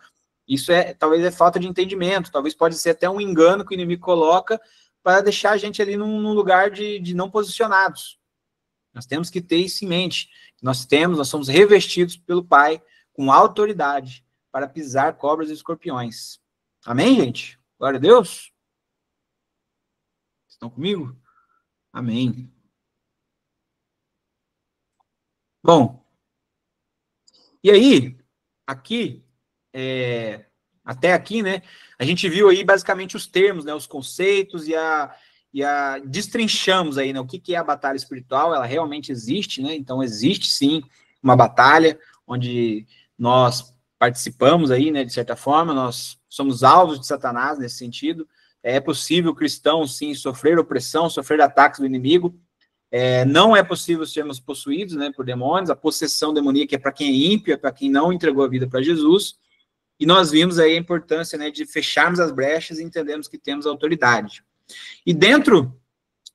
A: isso talvez é falta de entendimento, talvez pode ser até um engano que o inimigo coloca para deixar a gente ali num lugar de não posicionados. Nós temos que ter isso em mente. Nós somos revestidos pelo Pai com autoridade para pisar cobras e escorpiões. Amém, gente? Glória a Deus. Estão comigo? Amém. Bom, e aí, aqui, até aqui, né, a gente viu aí basicamente os termos, né, os conceitos e destrinchamos aí, né, o que é a batalha espiritual. Ela realmente existe, né, então existe sim uma batalha onde nós participamos aí, né, de certa forma, nós somos alvos de Satanás nesse sentido. É possível cristãos, sim, sofrer opressão, sofrer ataques do inimigo. Não é possível sermos possuídos, né, por demônios. A possessão demoníaca é para quem é ímpio, é para quem não entregou a vida para Jesus. E nós vimos aí a importância, né, de fecharmos as brechas e entendermos que temos autoridade. E dentro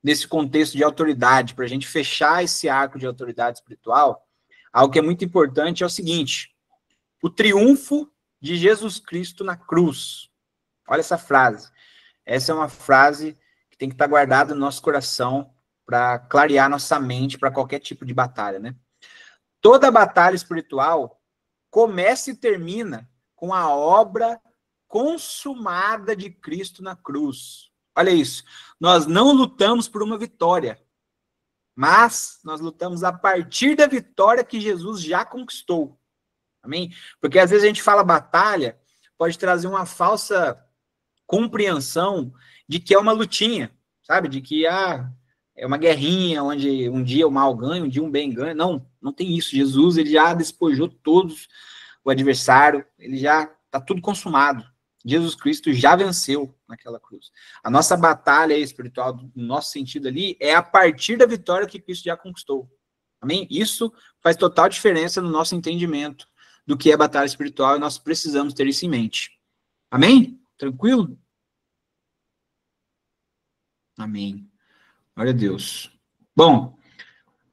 A: nesse contexto de autoridade, para a gente fechar esse arco de autoridade espiritual, algo que é muito importante é o seguinte: o triunfo de Jesus Cristo na cruz. Olha essa frase. Essa é uma frase que tem que estar guardada no nosso coração para clarear nossa mente para qualquer tipo de batalha, né? Toda batalha espiritual começa e termina com a obra consumada de Cristo na cruz. Olha isso. Nós não lutamos por uma vitória, mas nós lutamos a partir da vitória que Jesus já conquistou. Amém? Porque às vezes a gente fala batalha, pode trazer uma falsa compreensão de que é uma lutinha, sabe? De que é uma guerrinha onde um dia o mal ganha, um dia o bem ganha. Não, não tem isso. Jesus, ele já despojou todos o adversário, ele já está tudo consumado. Jesus Cristo já venceu naquela cruz. A nossa batalha espiritual, no nosso sentido ali, é a partir da vitória que Cristo já conquistou. Amém? Isso faz total diferença no nosso entendimento do que é batalha espiritual, e nós precisamos ter isso em mente. Amém? Tranquilo? Amém. Glória a Deus. Bom,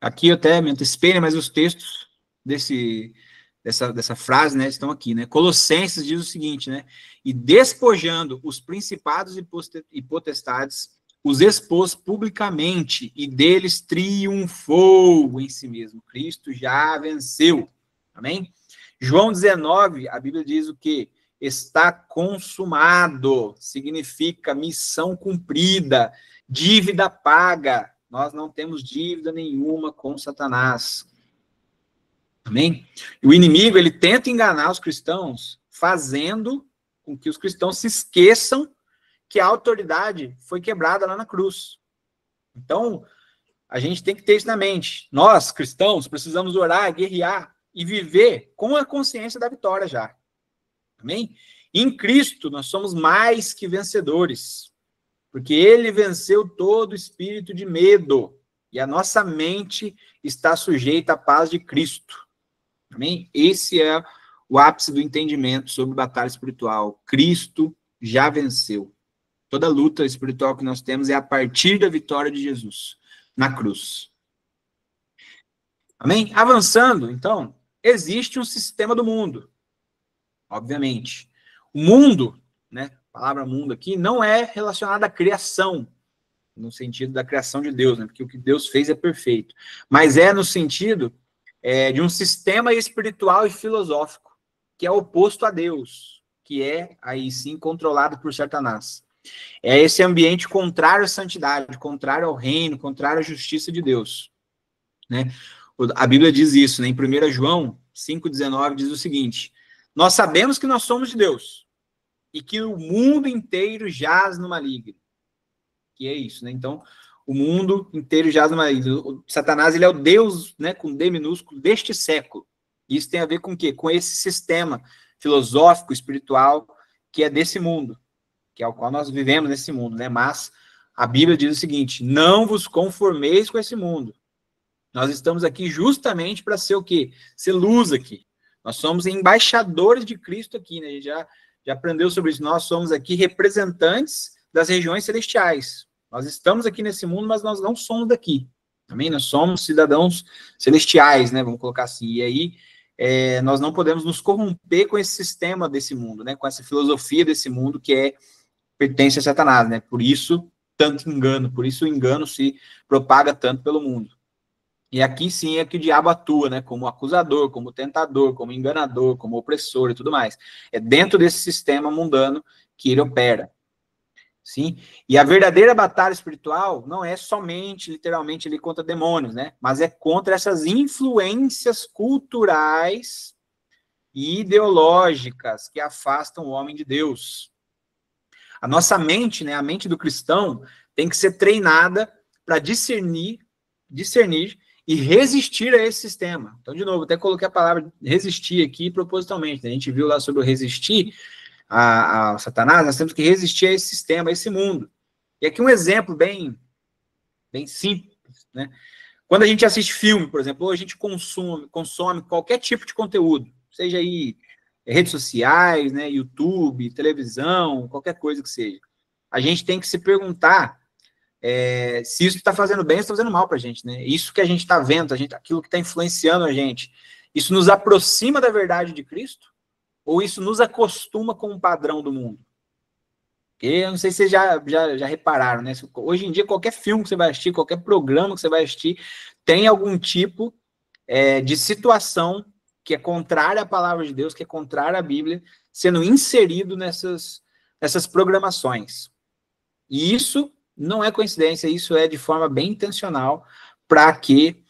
A: aqui eu até me antecipei, né, mas os textos dessa frase, né, estão aqui, né? Colossenses diz o seguinte, né? E despojando os principados e potestades, os expôs publicamente, e deles triunfou em si mesmo. Cristo já venceu. Amém? João 19, a Bíblia diz o quê? Está consumado, significa missão cumprida, dívida paga. Nós não temos dívida nenhuma com Satanás. Amém? E o inimigo, ele tenta enganar os cristãos, fazendo com que os cristãos se esqueçam que a autoridade foi quebrada lá na cruz. Então, a gente tem que ter isso na mente. Nós, cristãos, precisamos orar, guerrear e viver com a consciência da vitória já. Amém? Em Cristo, nós somos mais que vencedores, porque ele venceu todo espírito de medo, e a nossa mente está sujeita à paz de Cristo. Amém? Esse é o ápice do entendimento sobre batalha espiritual. Cristo já venceu. Toda luta espiritual que nós temos é a partir da vitória de Jesus na cruz. Amém? Avançando, então, existe um sistema do mundo. Obviamente. O mundo, né, a palavra mundo aqui, não é relacionada à criação, no sentido da criação de Deus, né, porque o que Deus fez é perfeito. Mas é no sentido de um sistema espiritual e filosófico, que é oposto a Deus, que é, aí sim, controlado por Satanás. É esse ambiente contrário à santidade, contrário ao reino, contrário à justiça de Deus. Né? A Bíblia diz isso, né? Em 1 João 5,19 diz o seguinte: nós sabemos que nós somos de Deus e que o mundo inteiro jaz no maligno. Que é isso, né? Então, o mundo inteiro jaz no maligno. O Satanás, ele é o Deus, né, com D minúsculo, deste século. Isso tem a ver com o quê? Com esse sistema filosófico, espiritual, que é desse mundo, que é o qual nós vivemos nesse mundo, né? Mas a Bíblia diz o seguinte: não vos conformeis com esse mundo. Nós estamos aqui justamente para ser o quê? Ser luz aqui. Nós somos embaixadores de Cristo aqui, né? A gente já aprendeu sobre isso. Nós somos aqui representantes das regiões celestiais. Nós estamos aqui nesse mundo, mas nós não somos daqui. Também nós somos cidadãos celestiais, né? Vamos colocar assim. E aí, nós não podemos nos corromper com esse sistema desse mundo, né? Com essa filosofia desse mundo que pertence a Satanás, né? Por isso, tanto engano. Por isso o engano se propaga tanto pelo mundo. E aqui sim é que o diabo atua, né? Como acusador, como tentador, como enganador, como opressor e tudo mais. É dentro desse sistema mundano que ele opera. Sim? E a verdadeira batalha espiritual não é somente, literalmente, ali contra demônios, né? Mas é contra essas influências culturais e ideológicas que afastam o homem de Deus. A nossa mente, né? A mente do cristão tem que ser treinada para discernir e resistir a esse sistema. Então, de novo, até coloquei a palavra resistir aqui propositalmente. A gente viu lá sobre o resistir a Satanás, nós temos que resistir a esse sistema, a esse mundo. E aqui um exemplo bem simples, né? Quando a gente assiste filme, por exemplo, ou a gente consome qualquer tipo de conteúdo, seja aí redes sociais, né, YouTube, televisão, qualquer coisa que seja, a gente tem que se perguntar se isso está fazendo bem ou está fazendo mal para a gente, né? Isso que a gente está vendo, aquilo que está influenciando a gente, isso nos aproxima da verdade de Cristo? Ou isso nos acostuma com o padrão do mundo? Porque eu não sei se vocês já repararam, né? Hoje em dia, qualquer filme que você vai assistir, qualquer programa que você vai assistir, tem algum tipo de situação que é contrária à palavra de Deus, que é contrária à Bíblia, sendo inserido nessas programações. E isso não é coincidência, isso é de forma bem intencional para que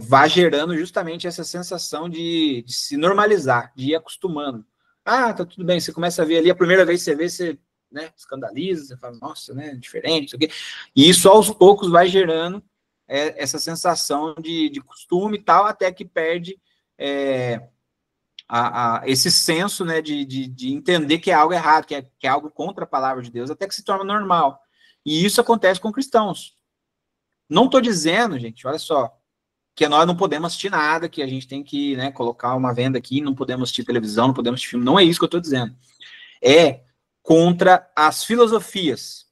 A: vá gerando justamente essa sensação de se normalizar, de ir acostumando. Ah, tá tudo bem, você começa a ver ali, a primeira vez que você vê, você, né, escandaliza, você fala, nossa, né, diferente, isso aqui. E isso aos poucos vai gerando essa sensação de costume e tal, até que perde esse senso, né, de entender que é algo errado, que é algo contra a palavra de Deus, até que se torna normal. E isso acontece com cristãos. Não estou dizendo, gente, olha só, que nós não podemos assistir nada, que a gente tem que, né, colocar uma venda aqui, não podemos assistir televisão, não podemos assistir filme. Não é isso que eu estou dizendo. É contra as filosofias.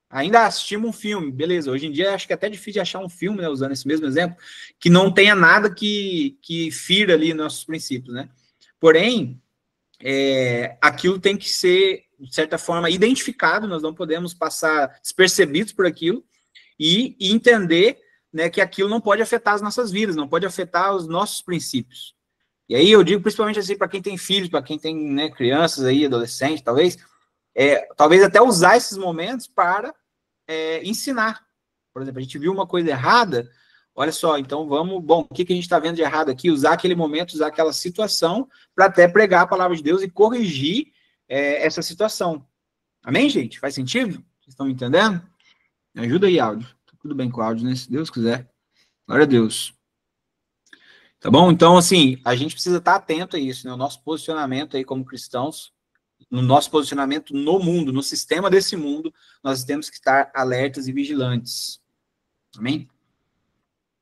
A: Ainda assistimos um filme, beleza. Hoje em dia acho que é até difícil de achar um filme, né, usando esse mesmo exemplo, que não tenha nada que fira ali nossos princípios, né? Porém, aquilo tem que ser, de certa forma, identificado, nós não podemos passar despercebidos por aquilo e entender, né, que aquilo não pode afetar as nossas vidas, não pode afetar os nossos princípios. E aí eu digo principalmente assim, para quem tem filhos, para quem tem, né, crianças aí, adolescentes, talvez até usar esses momentos para ensinar. Por exemplo, a gente viu uma coisa errada, olha só, então o que a gente está vendo de errado aqui? Usar aquele momento, usar aquela situação para até pregar a palavra de Deus e corrigir essa situação. Amém, gente? Faz sentido? Vocês estão me entendendo? Me ajuda aí, áudio. Tá tudo bem com o áudio, né? Se Deus quiser. Glória a Deus. Tá bom? Então, assim, a gente precisa estar atento a isso, né? O nosso posicionamento aí como cristãos, no nosso posicionamento no mundo, no sistema desse mundo, nós temos que estar alertas e vigilantes. Amém?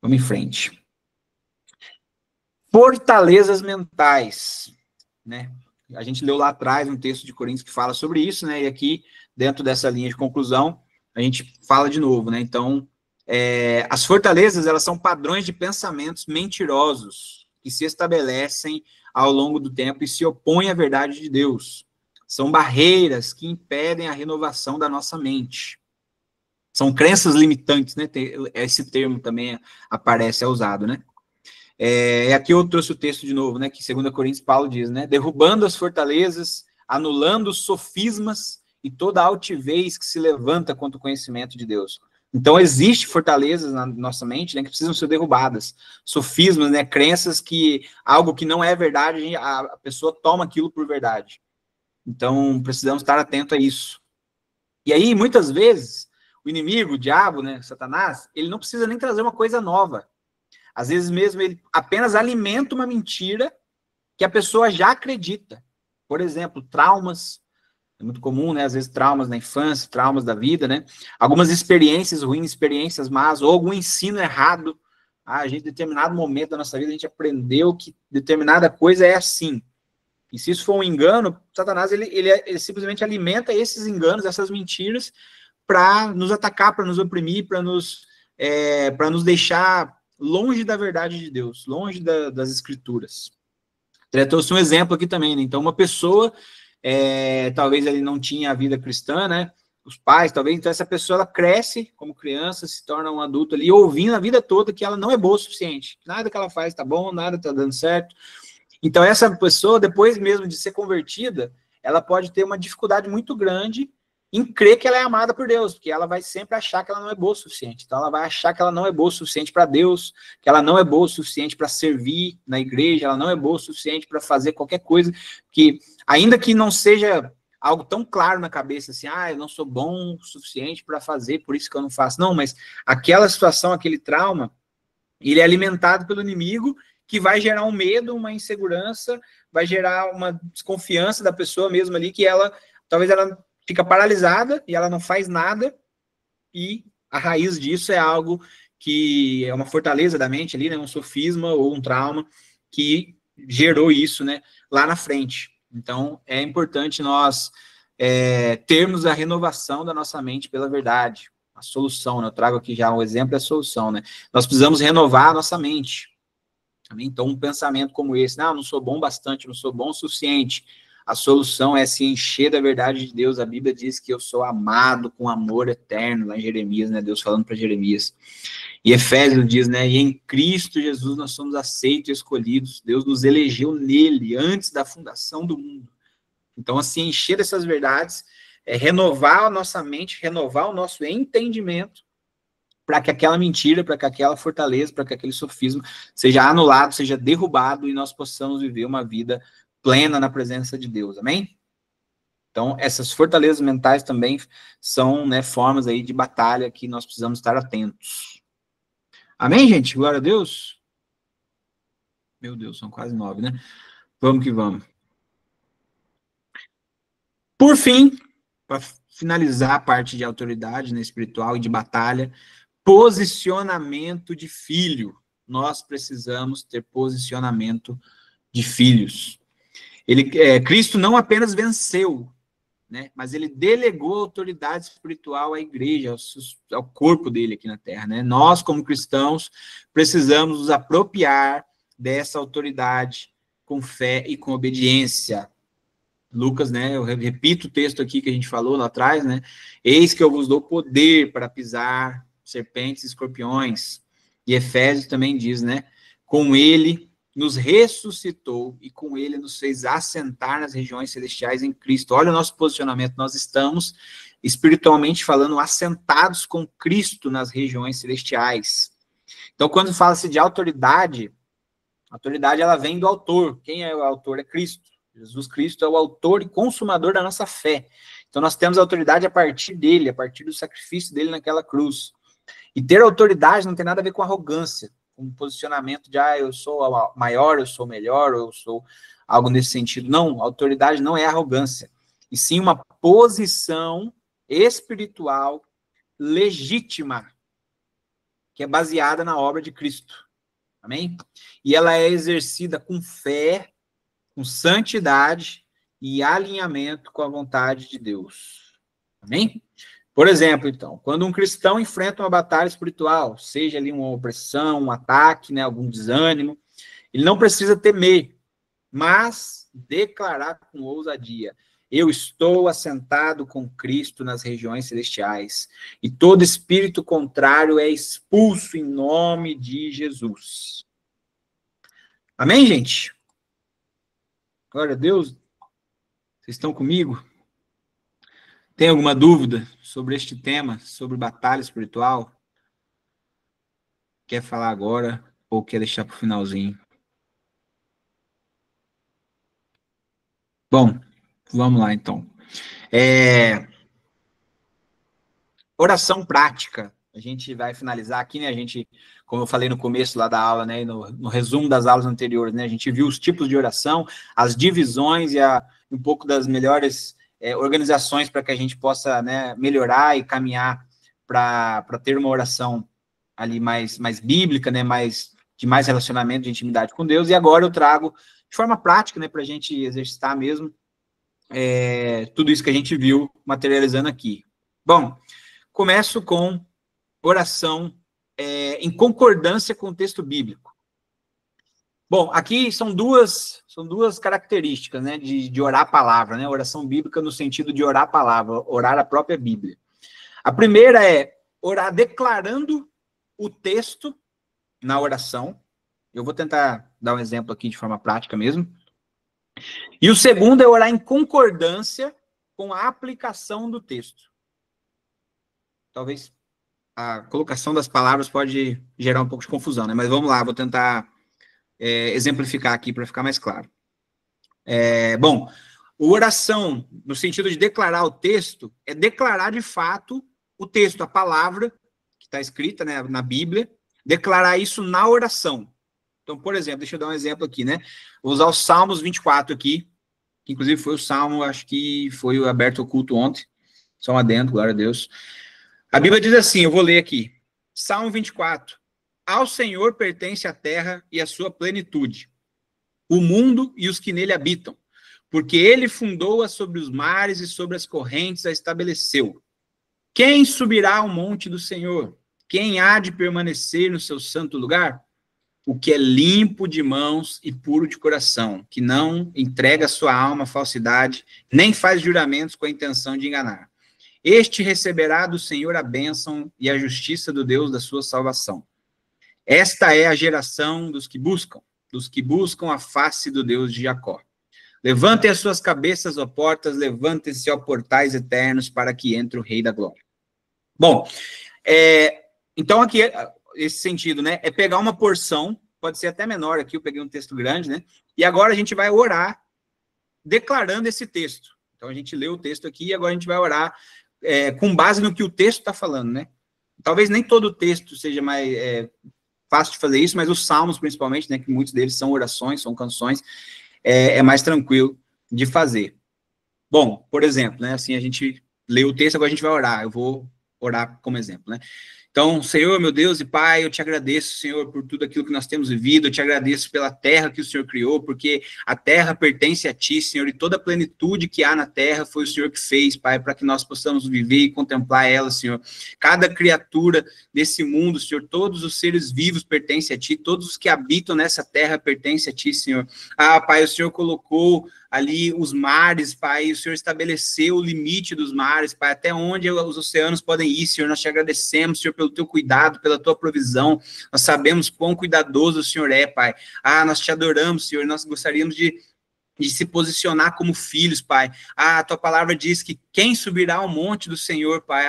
A: Vamos em frente. Fortalezas mentais, né? A gente leu lá atrás um texto de Coríntios que fala sobre isso, né? E aqui, dentro dessa linha de conclusão, a gente fala de novo, né? Então, as fortalezas, elas são padrões de pensamentos mentirosos que se estabelecem ao longo do tempo e se opõem à verdade de Deus. São barreiras que impedem a renovação da nossa mente. São crenças limitantes, né? Esse termo também aparece, é usado, né? Aqui eu trouxe o texto de novo, né? Que 2 Coríntios Paulo diz, né? Derrubando as fortalezas, anulando os sofismas e toda a altivez que se levanta contra o conhecimento de Deus. Então, existe fortalezas na nossa mente, né, que precisam ser derrubadas. Sofismas, né, crenças que algo que não é verdade, a pessoa toma aquilo por verdade. Então, precisamos estar atentos a isso. E aí, muitas vezes, o inimigo, o diabo, né, Satanás, ele não precisa nem trazer uma coisa nova. Às vezes mesmo ele apenas alimenta uma mentira que a pessoa já acredita. Por exemplo, traumas. É muito comum, né? Às vezes traumas na infância, traumas da vida, né? Algumas experiências ruins, experiências más, ou algum ensino errado. A gente, em determinado momento da nossa vida, a gente aprendeu que determinada coisa é assim. E se isso for um engano, Satanás, ele simplesmente alimenta esses enganos, essas mentiras, para nos atacar, para nos oprimir, para nos deixar longe da verdade de Deus, longe das Escrituras. Eu trouxe um exemplo aqui também, né? Então, uma pessoa, talvez ele não tinha a vida cristã, né? Os pais, talvez, então essa pessoa, ela cresce como criança, se torna um adulto ali, ouvindo a vida toda que ela não é boa o suficiente. Nada que ela faz tá bom, nada tá dando certo. Então, essa pessoa, depois mesmo de ser convertida, ela pode ter uma dificuldade muito grande em crer que ela é amada por Deus, porque ela vai sempre achar que ela não é boa o suficiente. Então, ela vai achar que ela não é boa o suficiente para Deus, que ela não é boa o suficiente para servir na igreja, ela não é boa o suficiente para fazer qualquer coisa, que, ainda que não seja algo tão claro na cabeça, assim, eu não sou bom o suficiente para fazer, por isso que eu não faço. Não, mas aquela situação, aquele trauma, ele é alimentado pelo inimigo, que vai gerar um medo, uma insegurança, vai gerar uma desconfiança da pessoa mesmo ali, que talvez ela fica paralisada e ela não faz nada, e a raiz disso é algo que é uma fortaleza da mente ali, né, um sofisma ou um trauma que gerou isso, né, lá na frente. Então, é importante nós termos a renovação da nossa mente pela verdade. a solução, né? Eu trago aqui já um exemplo da solução, né? Nós precisamos renovar a nossa mente. Então, um pensamento como esse, não sou bom bastante, não sou bom o suficiente. A solução é se encher da verdade de Deus. A Bíblia diz que eu sou amado com amor eterno, lá em Jeremias, né? Deus falando para Jeremias. E Efésios diz, né? E em Cristo Jesus nós somos aceitos e escolhidos. Deus nos elegeu nele, antes da fundação do mundo. Então, assim, encher dessas verdades, renovar a nossa mente, renovar o nosso entendimento, para que aquela mentira, para que aquela fortaleza, para que aquele sofisma seja anulado, seja derrubado e nós possamos viver uma vida plena na presença de Deus, amém? Então, essas fortalezas mentais também são, né, formas aí de batalha que nós precisamos estar atentos. Amém, gente? Glória a Deus. Meu Deus, são quase 9, né? Vamos que vamos. Por fim, para finalizar a parte de autoridade, né, espiritual e de batalha, posicionamento de filho. Nós precisamos ter posicionamento de filhos. Cristo não apenas venceu, né, mas ele delegou autoridade espiritual à igreja, ao corpo dele aqui na terra, né? Nós, como cristãos, precisamos nos apropriar dessa autoridade com fé e com obediência. Lucas, né, eu repito o texto aqui que a gente falou lá atrás, né? Eis que eu vos dou poder para pisar serpentes e escorpiões. E Efésios também diz, né? Com ele nos ressuscitou e com ele nos fez assentar nas regiões celestiais em Cristo. Olha o nosso posicionamento, nós estamos, espiritualmente falando, assentados com Cristo nas regiões celestiais. Então, quando fala-se de autoridade, a autoridade ela vem do autor. Quem é o autor? É Cristo. Jesus Cristo é o autor e consumador da nossa fé. Então, nós temos autoridade a partir dele, a partir do sacrifício dele naquela cruz. E ter autoridade não tem nada a ver com arrogância, com um posicionamento de, eu sou maior, eu sou melhor, ou eu sou algo nesse sentido. Não, autoridade não é arrogância, e sim uma posição espiritual legítima, que é baseada na obra de Cristo. Amém? E ela é exercida com fé, com santidade e alinhamento com a vontade de Deus. Amém? Por exemplo, então, quando um cristão enfrenta uma batalha espiritual, seja ali uma opressão, um ataque, né, algum desânimo, ele não precisa temer, mas declarar com ousadia: eu estou assentado com Cristo nas regiões celestiais, e todo espírito contrário é expulso em nome de Jesus. Amém, gente? Glória a Deus. Vocês estão comigo? Tem alguma dúvida sobre este tema, sobre batalha espiritual? Quer falar agora ou quer deixar para o finalzinho? Bom, vamos lá então. Oração prática. A gente vai finalizar aqui, né? A gente, como eu falei no começo lá da aula, né? No resumo das aulas anteriores, né? A gente viu os tipos de oração, as divisões e um pouco das melhores organizações para que a gente possa, né, melhorar e caminhar para ter uma oração ali mais bíblica, né? De mais relacionamento, de intimidade com Deus. E agora eu trago de forma prática, né? Para a gente exercitar mesmo tudo isso que a gente viu materializando aqui. Bom, começo com oração em concordância com o texto bíblico. Bom, aqui são duas características, né, de orar a palavra, né, oração bíblica no sentido de orar a palavra, orar a própria Bíblia. A primeira é orar declarando o texto na oração. Eu vou tentar dar um exemplo aqui de forma prática mesmo. E o segundo é orar em concordância com a aplicação do texto. Talvez a colocação das palavras pode gerar um pouco de confusão, né? Mas vamos lá, vou tentar exemplificar aqui para ficar mais claro. Bom, oração, no sentido de declarar o texto, é declarar de fato o texto, a palavra que está escrita, né, na Bíblia, declarar isso na oração. Então, por exemplo, deixa eu dar um exemplo aqui, né? Vou usar o Salmos 24 aqui, que inclusive foi o Salmo, acho que foi o aberto ao culto ontem, só um adendo, glória a Deus. A Bíblia diz assim, eu vou ler aqui, Salmo 24, ao Senhor pertence a terra e a sua plenitude, o mundo e os que nele habitam, porque ele fundou-a sobre os mares e sobre as correntes a estabeleceu. Quem subirá ao monte do Senhor? Quem há de permanecer no seu santo lugar? O que é limpo de mãos e puro de coração, que não entrega sua alma à falsidade, nem faz juramentos com a intenção de enganar. Este receberá do Senhor a bênção e a justiça do Deus da sua salvação. Esta é a geração dos que buscam a face do Deus de Jacó. Levantem as suas cabeças, ó portas, levantem-se, ó portais eternos, para que entre o Rei da Glória. Bom, então aqui, esse sentido, né, é pegar uma porção, pode ser até menor aqui, eu peguei um texto grande, né, e agora a gente vai orar declarando esse texto. Então a gente lê o texto aqui e agora a gente vai orar com base no que o texto está falando, né. Talvez nem todo o texto seja mais fácil de fazer isso, mas os salmos principalmente, né, que muitos deles são orações, são canções, é mais tranquilo de fazer. Bom, por exemplo, né, assim a gente lê o texto, agora a gente vai orar, eu vou orar como exemplo, né? Então, Senhor, meu Deus e Pai, eu te agradeço, Senhor, por tudo aquilo que nós temos vivido, eu te agradeço pela terra que o Senhor criou, porque a terra pertence a Ti, Senhor, e toda a plenitude que há na terra foi o Senhor que fez, Pai, para que nós possamos viver e contemplar ela, Senhor. Cada criatura desse mundo, Senhor, todos os seres vivos pertencem a Ti, todos os que habitam nessa terra pertencem a Ti, Senhor. Ah, Pai, o Senhor colocou ali os mares, Pai, o Senhor estabeleceu o limite dos mares, Pai, até onde os oceanos podem ir, Senhor, nós te agradecemos, Senhor, pelo teu cuidado, pela tua provisão, nós sabemos quão cuidadoso o Senhor é, Pai, nós te adoramos, Senhor, nós gostaríamos de se posicionar como filhos, Pai. A tua palavra diz que quem subirá ao monte do Senhor, Pai?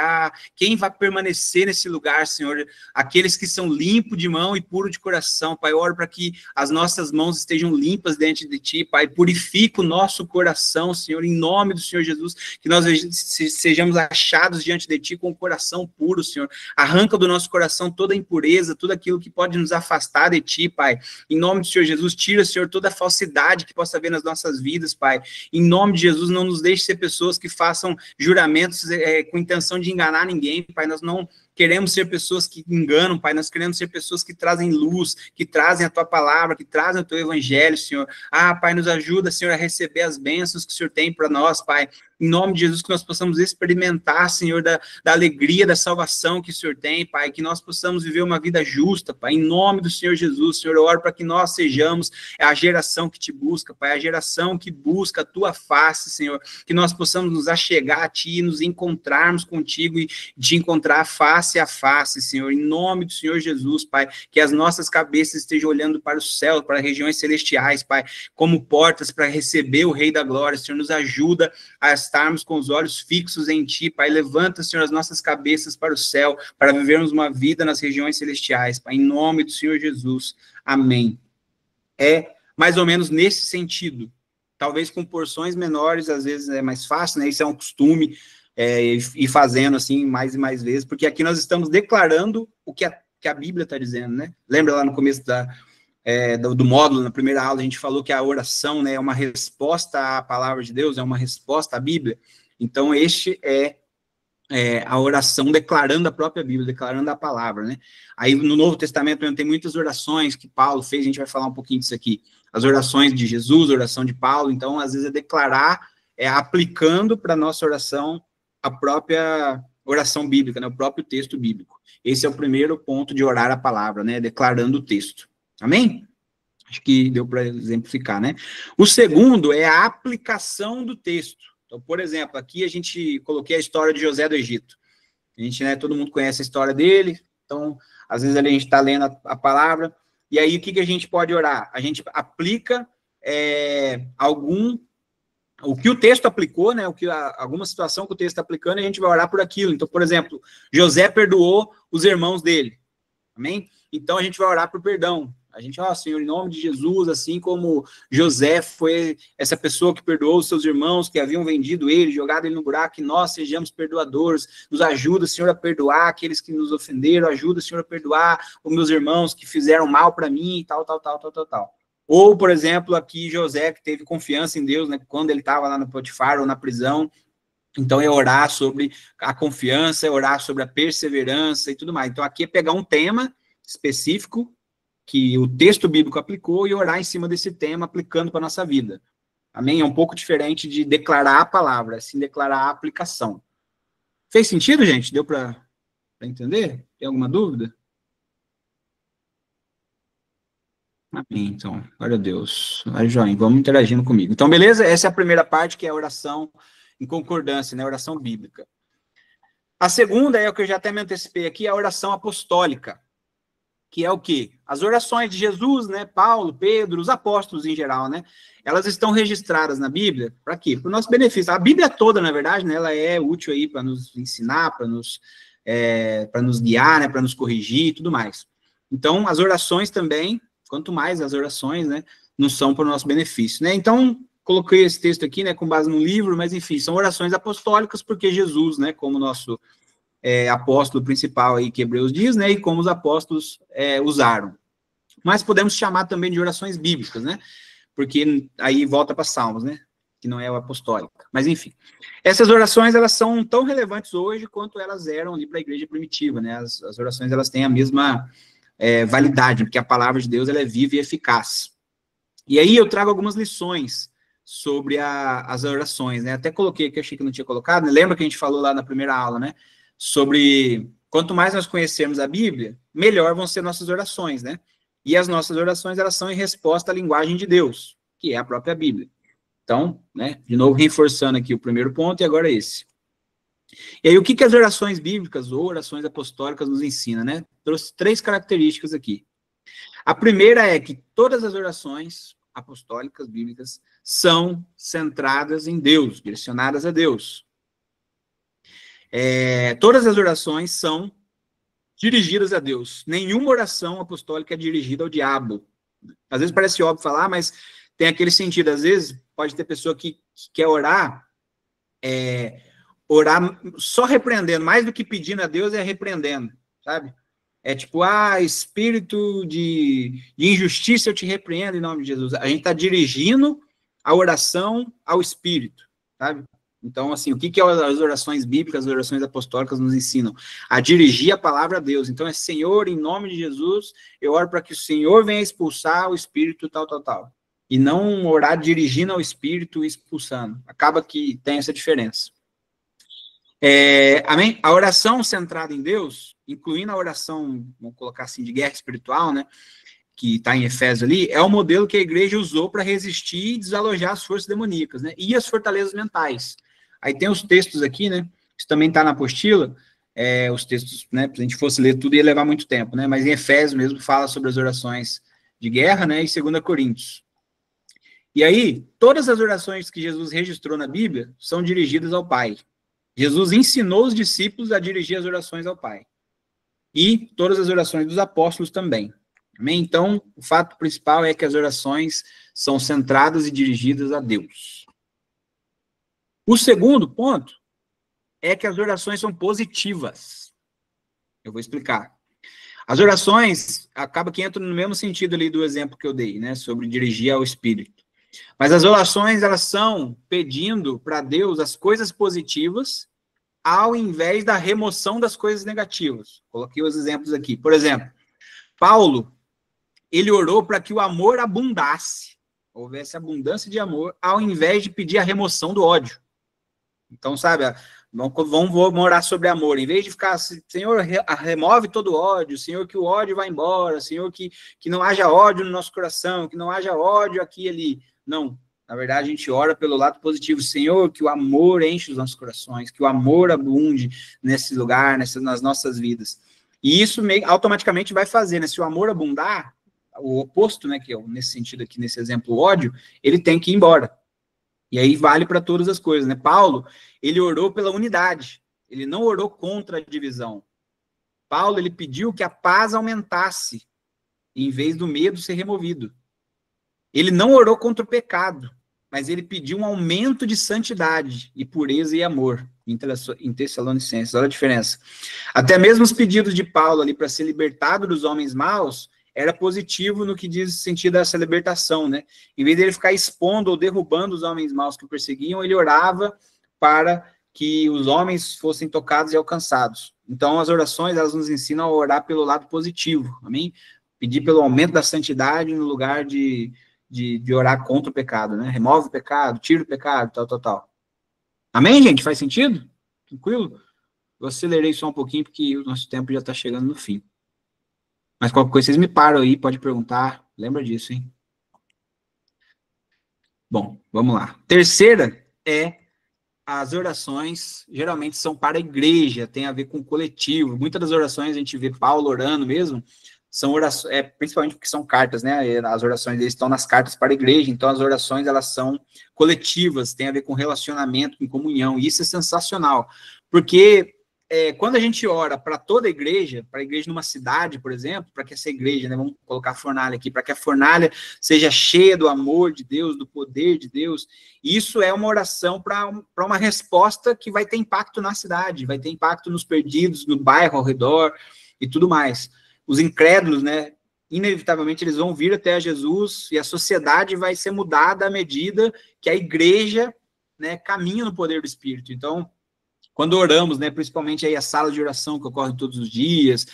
A: Quem vai permanecer nesse lugar, Senhor? Aqueles que são limpos de mão e puros de coração, Pai. Eu oro para que as nossas mãos estejam limpas diante de Ti, Pai. Purifica o nosso coração, Senhor, em nome do Senhor Jesus, que nós sejamos achados diante de Ti com o coração puro, Senhor. Arranca do nosso coração toda a impureza, tudo aquilo que pode nos afastar de Ti, Pai. Em nome do Senhor Jesus, tira, Senhor, toda a falsidade que possa haver nas nossas vidas, Pai. Em nome de Jesus, não nos deixe ser pessoas que façam juramentos com intenção de enganar ninguém, Pai. Nós não queremos ser pessoas que enganam, Pai. Nós queremos ser pessoas que trazem luz, que trazem a Tua palavra, que trazem o Teu evangelho, Senhor. Pai, nos ajuda, Senhor, a receber as bênçãos que o Senhor tem para nós, Pai. Em nome de Jesus, que nós possamos experimentar, Senhor, da alegria, da salvação que o Senhor tem, Pai. Que nós possamos viver uma vida justa, Pai. Em nome do Senhor Jesus, Senhor, eu oro para que nós sejamos a geração que Te busca, Pai. A geração que busca a Tua face, Senhor. Que nós possamos nos achegar a Ti, nos encontrarmos contigo e Te encontrar face a face, Senhor. Em nome do Senhor Jesus, Pai. Que as nossas cabeças estejam olhando para o céu, para regiões celestiais, Pai. Como portas para receber o Rei da Glória. Senhor, nos ajuda a estarmos com os olhos fixos em Ti, Pai. Levanta, Senhor, as nossas cabeças para o céu, para vivermos uma vida nas regiões celestiais, Pai. Em nome do Senhor Jesus. Amém. É mais ou menos nesse sentido. Talvez com porções menores, às vezes é mais fácil, né? Isso é um costume, ir fazendo assim mais e mais vezes, porque aqui nós estamos declarando o que a Bíblia está dizendo, né? Lembra lá no começo do módulo, na primeira aula, a gente falou que a oração, né, é uma resposta à palavra de Deus, é uma resposta à Bíblia. Então, este é a oração declarando a própria Bíblia, declarando a palavra, né? Aí, no Novo Testamento, tem muitas orações que Paulo fez, a gente vai falar um pouquinho disso aqui. As orações de Jesus, a oração de Paulo, então, às vezes, é declarar, aplicando para a nossa oração a própria oração bíblica, né, o próprio texto bíblico. Esse é o primeiro ponto de orar a palavra, né, declarando o texto. Amém? Acho que deu para exemplificar, né? O segundo é a aplicação do texto. Então, por exemplo, aqui coloquei a história de José do Egito. A gente, né, todo mundo conhece a história dele, então, às vezes ali a gente está lendo a palavra, e aí o que a gente pode orar? A gente aplica o que o texto aplicou, né, alguma situação que o texto está aplicando, e a gente vai orar por aquilo. Então, por exemplo, José perdoou os irmãos dele, amém? Então, a gente vai orar por perdão. A gente, Senhor, em nome de Jesus, assim como José foi essa pessoa que perdoou os seus irmãos, que haviam vendido ele, jogado ele no buraco, que nós sejamos perdoadores. Nos ajuda, Senhor, a perdoar aqueles que nos ofenderam, ajuda, Senhor, a perdoar os meus irmãos que fizeram mal para mim, tal. Ou, por exemplo, aqui José, que teve confiança em Deus, né, quando ele estava lá no Potifar ou na prisão. Então, é orar sobre a confiança, é orar sobre a perseverança e tudo mais. Então, aqui é pegar um tema específico que o texto bíblico aplicou e orar em cima desse tema, aplicando para a nossa vida. Amém? É um pouco diferente de declarar a palavra, assim, declarar a aplicação. Fez sentido, gente? Deu para entender? Tem alguma dúvida? Amém, então. Glória a Deus. Vai, joinha, vamos interagindo comigo. Então, beleza? Essa é a primeira parte, que é a oração em concordância, né? A oração bíblica. A segunda é o que eu já até me antecipei aqui, a oração apostólica, que é o quê? As orações de Jesus, né? Paulo, Pedro, os apóstolos em geral, né? Elas estão registradas na Bíblia, para quê? Para o nosso benefício. A Bíblia toda, na verdade, né, ela é útil aí para nos ensinar, para nos guiar, né, para nos corrigir e tudo mais. Então, as orações também, quanto mais as orações, né, não são para o nosso benefício, né? Então, coloquei esse texto aqui, né, com base no livro, mas enfim, são orações apostólicas, porque Jesus, né, como nosso apóstolo principal aí que Hebreus diz, né, e como os apóstolos usaram. Mas podemos chamar também de orações bíblicas, né, porque aí volta para Salmos, né, que não é o apostólico. Mas enfim, essas orações, elas são tão relevantes hoje quanto elas eram ali para a igreja primitiva, né, as orações, elas têm a mesma validade, porque a palavra de Deus, ela é viva e eficaz. E aí eu trago algumas lições sobre as orações, né, até coloquei aqui, achei que não tinha colocado, né? Lembra que a gente falou lá na primeira aula, né, sobre quanto mais nós conhecermos a Bíblia, melhor vão ser nossas orações, né? E as nossas orações, elas são em resposta à linguagem de Deus, que é a própria Bíblia. Então, né, de novo, reforçando aqui o primeiro ponto, e agora esse. E aí, o que as orações bíblicas ou orações apostólicas nos ensinam, né? Trouxe 3 características aqui. A primeira é que todas as orações apostólicas, bíblicas, são centradas em Deus, direcionadas a Deus. Todas as orações são dirigidas a Deus. Nenhuma oração apostólica é dirigida ao diabo. Às vezes parece óbvio falar, mas tem aquele sentido. Às vezes pode ter pessoa que quer orar só repreendendo, mais do que pedindo a Deus, é repreendendo, sabe? É tipo, espírito de injustiça, eu te repreendo em nome de Jesus. A gente está dirigindo a oração ao espírito, sabe? Então, assim, o que as orações bíblicas, as orações apostólicas nos ensinam? A dirigir a palavra a Deus. Então, Senhor, em nome de Jesus, eu oro para que o Senhor venha expulsar o espírito tal, tal, tal. E não orar dirigindo ao espírito e expulsando. Acaba que tem essa diferença. Amém? A oração centrada em Deus, incluindo a oração, vamos colocar assim, de guerra espiritual, né? Que está em Efésios ali, é o modelo que a igreja usou para resistir e desalojar as forças demoníacas, né? E as fortalezas mentais. Aí tem os textos aqui, né? Isso também está na apostila. Os textos, né? Se a gente fosse ler tudo, ia levar muito tempo, né? Mas em Efésios mesmo fala sobre as orações de guerra, né? E 2 Coríntios. E aí, todas as orações que Jesus registrou na Bíblia são dirigidas ao Pai. Jesus ensinou os discípulos a dirigir as orações ao Pai. E todas as orações dos apóstolos também. Amém? Então, o fato principal é que as orações são centradas e dirigidas a Deus. O segundo ponto é que as orações são positivas. Eu vou explicar. As orações, acaba que entram no mesmo sentido ali do exemplo que eu dei, né, sobre dirigir ao Espírito. Mas as orações, elas são pedindo para Deus as coisas positivas ao invés da remoção das coisas negativas. Coloquei os exemplos aqui. Por exemplo, Paulo, ele orou para que o amor abundasse, houvesse abundância de amor, ao invés de pedir a remoção do ódio. Então, sabe, vamos orar sobre amor. Em vez de ficar assim, Senhor, remove todo o ódio, Senhor, que o ódio vá embora, Senhor, que não haja ódio no nosso coração, que não haja ódio aqui e ali. Não, na verdade, a gente ora pelo lado positivo. Senhor, que o amor enche os nossos corações, que o amor abunde nesse lugar, nas nossas vidas. E isso automaticamente vai fazer, né? Se o amor abundar, o oposto, né, que é nesse sentido aqui, nesse exemplo, o ódio, ele tem que ir embora. E aí vale para todas as coisas, né? Paulo, ele orou pela unidade. Ele não orou contra a divisão. Paulo, ele pediu que a paz aumentasse, em vez do medo ser removido. Ele não orou contra o pecado, mas ele pediu um aumento de santidade e pureza e amor em Tessalonicenses. Olha a diferença. Até mesmo os pedidos de Paulo ali para ser libertado dos homens maus era positivo no que diz sentido dessa libertação, né? Em vez dele ficar expondo ou derrubando os homens maus que o perseguiam, ele orava para que os homens fossem tocados e alcançados. Então, as orações, elas nos ensinam a orar pelo lado positivo, amém? Pedir pelo aumento da santidade no lugar de orar contra o pecado, né? Remove o pecado, tira o pecado, tal, tal, tal. Amém, gente? Faz sentido? Tranquilo? Eu acelerei só um pouquinho, porque o nosso tempo já está chegando no fim. Mas qualquer coisa, vocês me param aí, pode perguntar. Lembra disso, hein? Bom, vamos lá. Terceira é as orações, geralmente são para a igreja, tem a ver com o coletivo. Muitas das orações a gente vê Paulo orando mesmo, são orações, principalmente porque são cartas, né? As orações deles estão nas cartas para a igreja, então as orações elas são coletivas, tem a ver com relacionamento, com comunhão, e isso é sensacional, porque quando a gente ora para toda a igreja, para a igreja numa cidade, por exemplo, para que essa igreja, né, vamos colocar a fornalha aqui, para que a fornalha seja cheia do amor de Deus, do poder de Deus, isso é uma oração para uma resposta que vai ter impacto na cidade, vai ter impacto nos perdidos, no bairro ao redor e tudo mais. Os incrédulos, né, inevitavelmente eles vão vir até a Jesus e a sociedade vai ser mudada à medida que a igreja, né, caminha no poder do Espírito. Então, quando oramos, né, principalmente aí a sala de oração que ocorre todos os dias,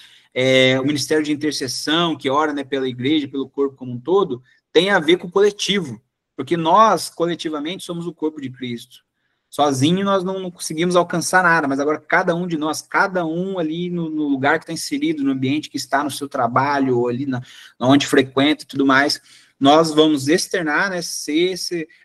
A: o ministério de intercessão que ora, né, pela igreja, pelo corpo como um todo, tem a ver com o coletivo, porque nós, coletivamente, somos o corpo de Cristo. Sozinho nós não conseguimos alcançar nada, mas agora cada um de nós, cada um ali no lugar que está inserido, no ambiente que está no seu trabalho, ou ali onde frequenta e tudo mais, nós vamos externar, né, ser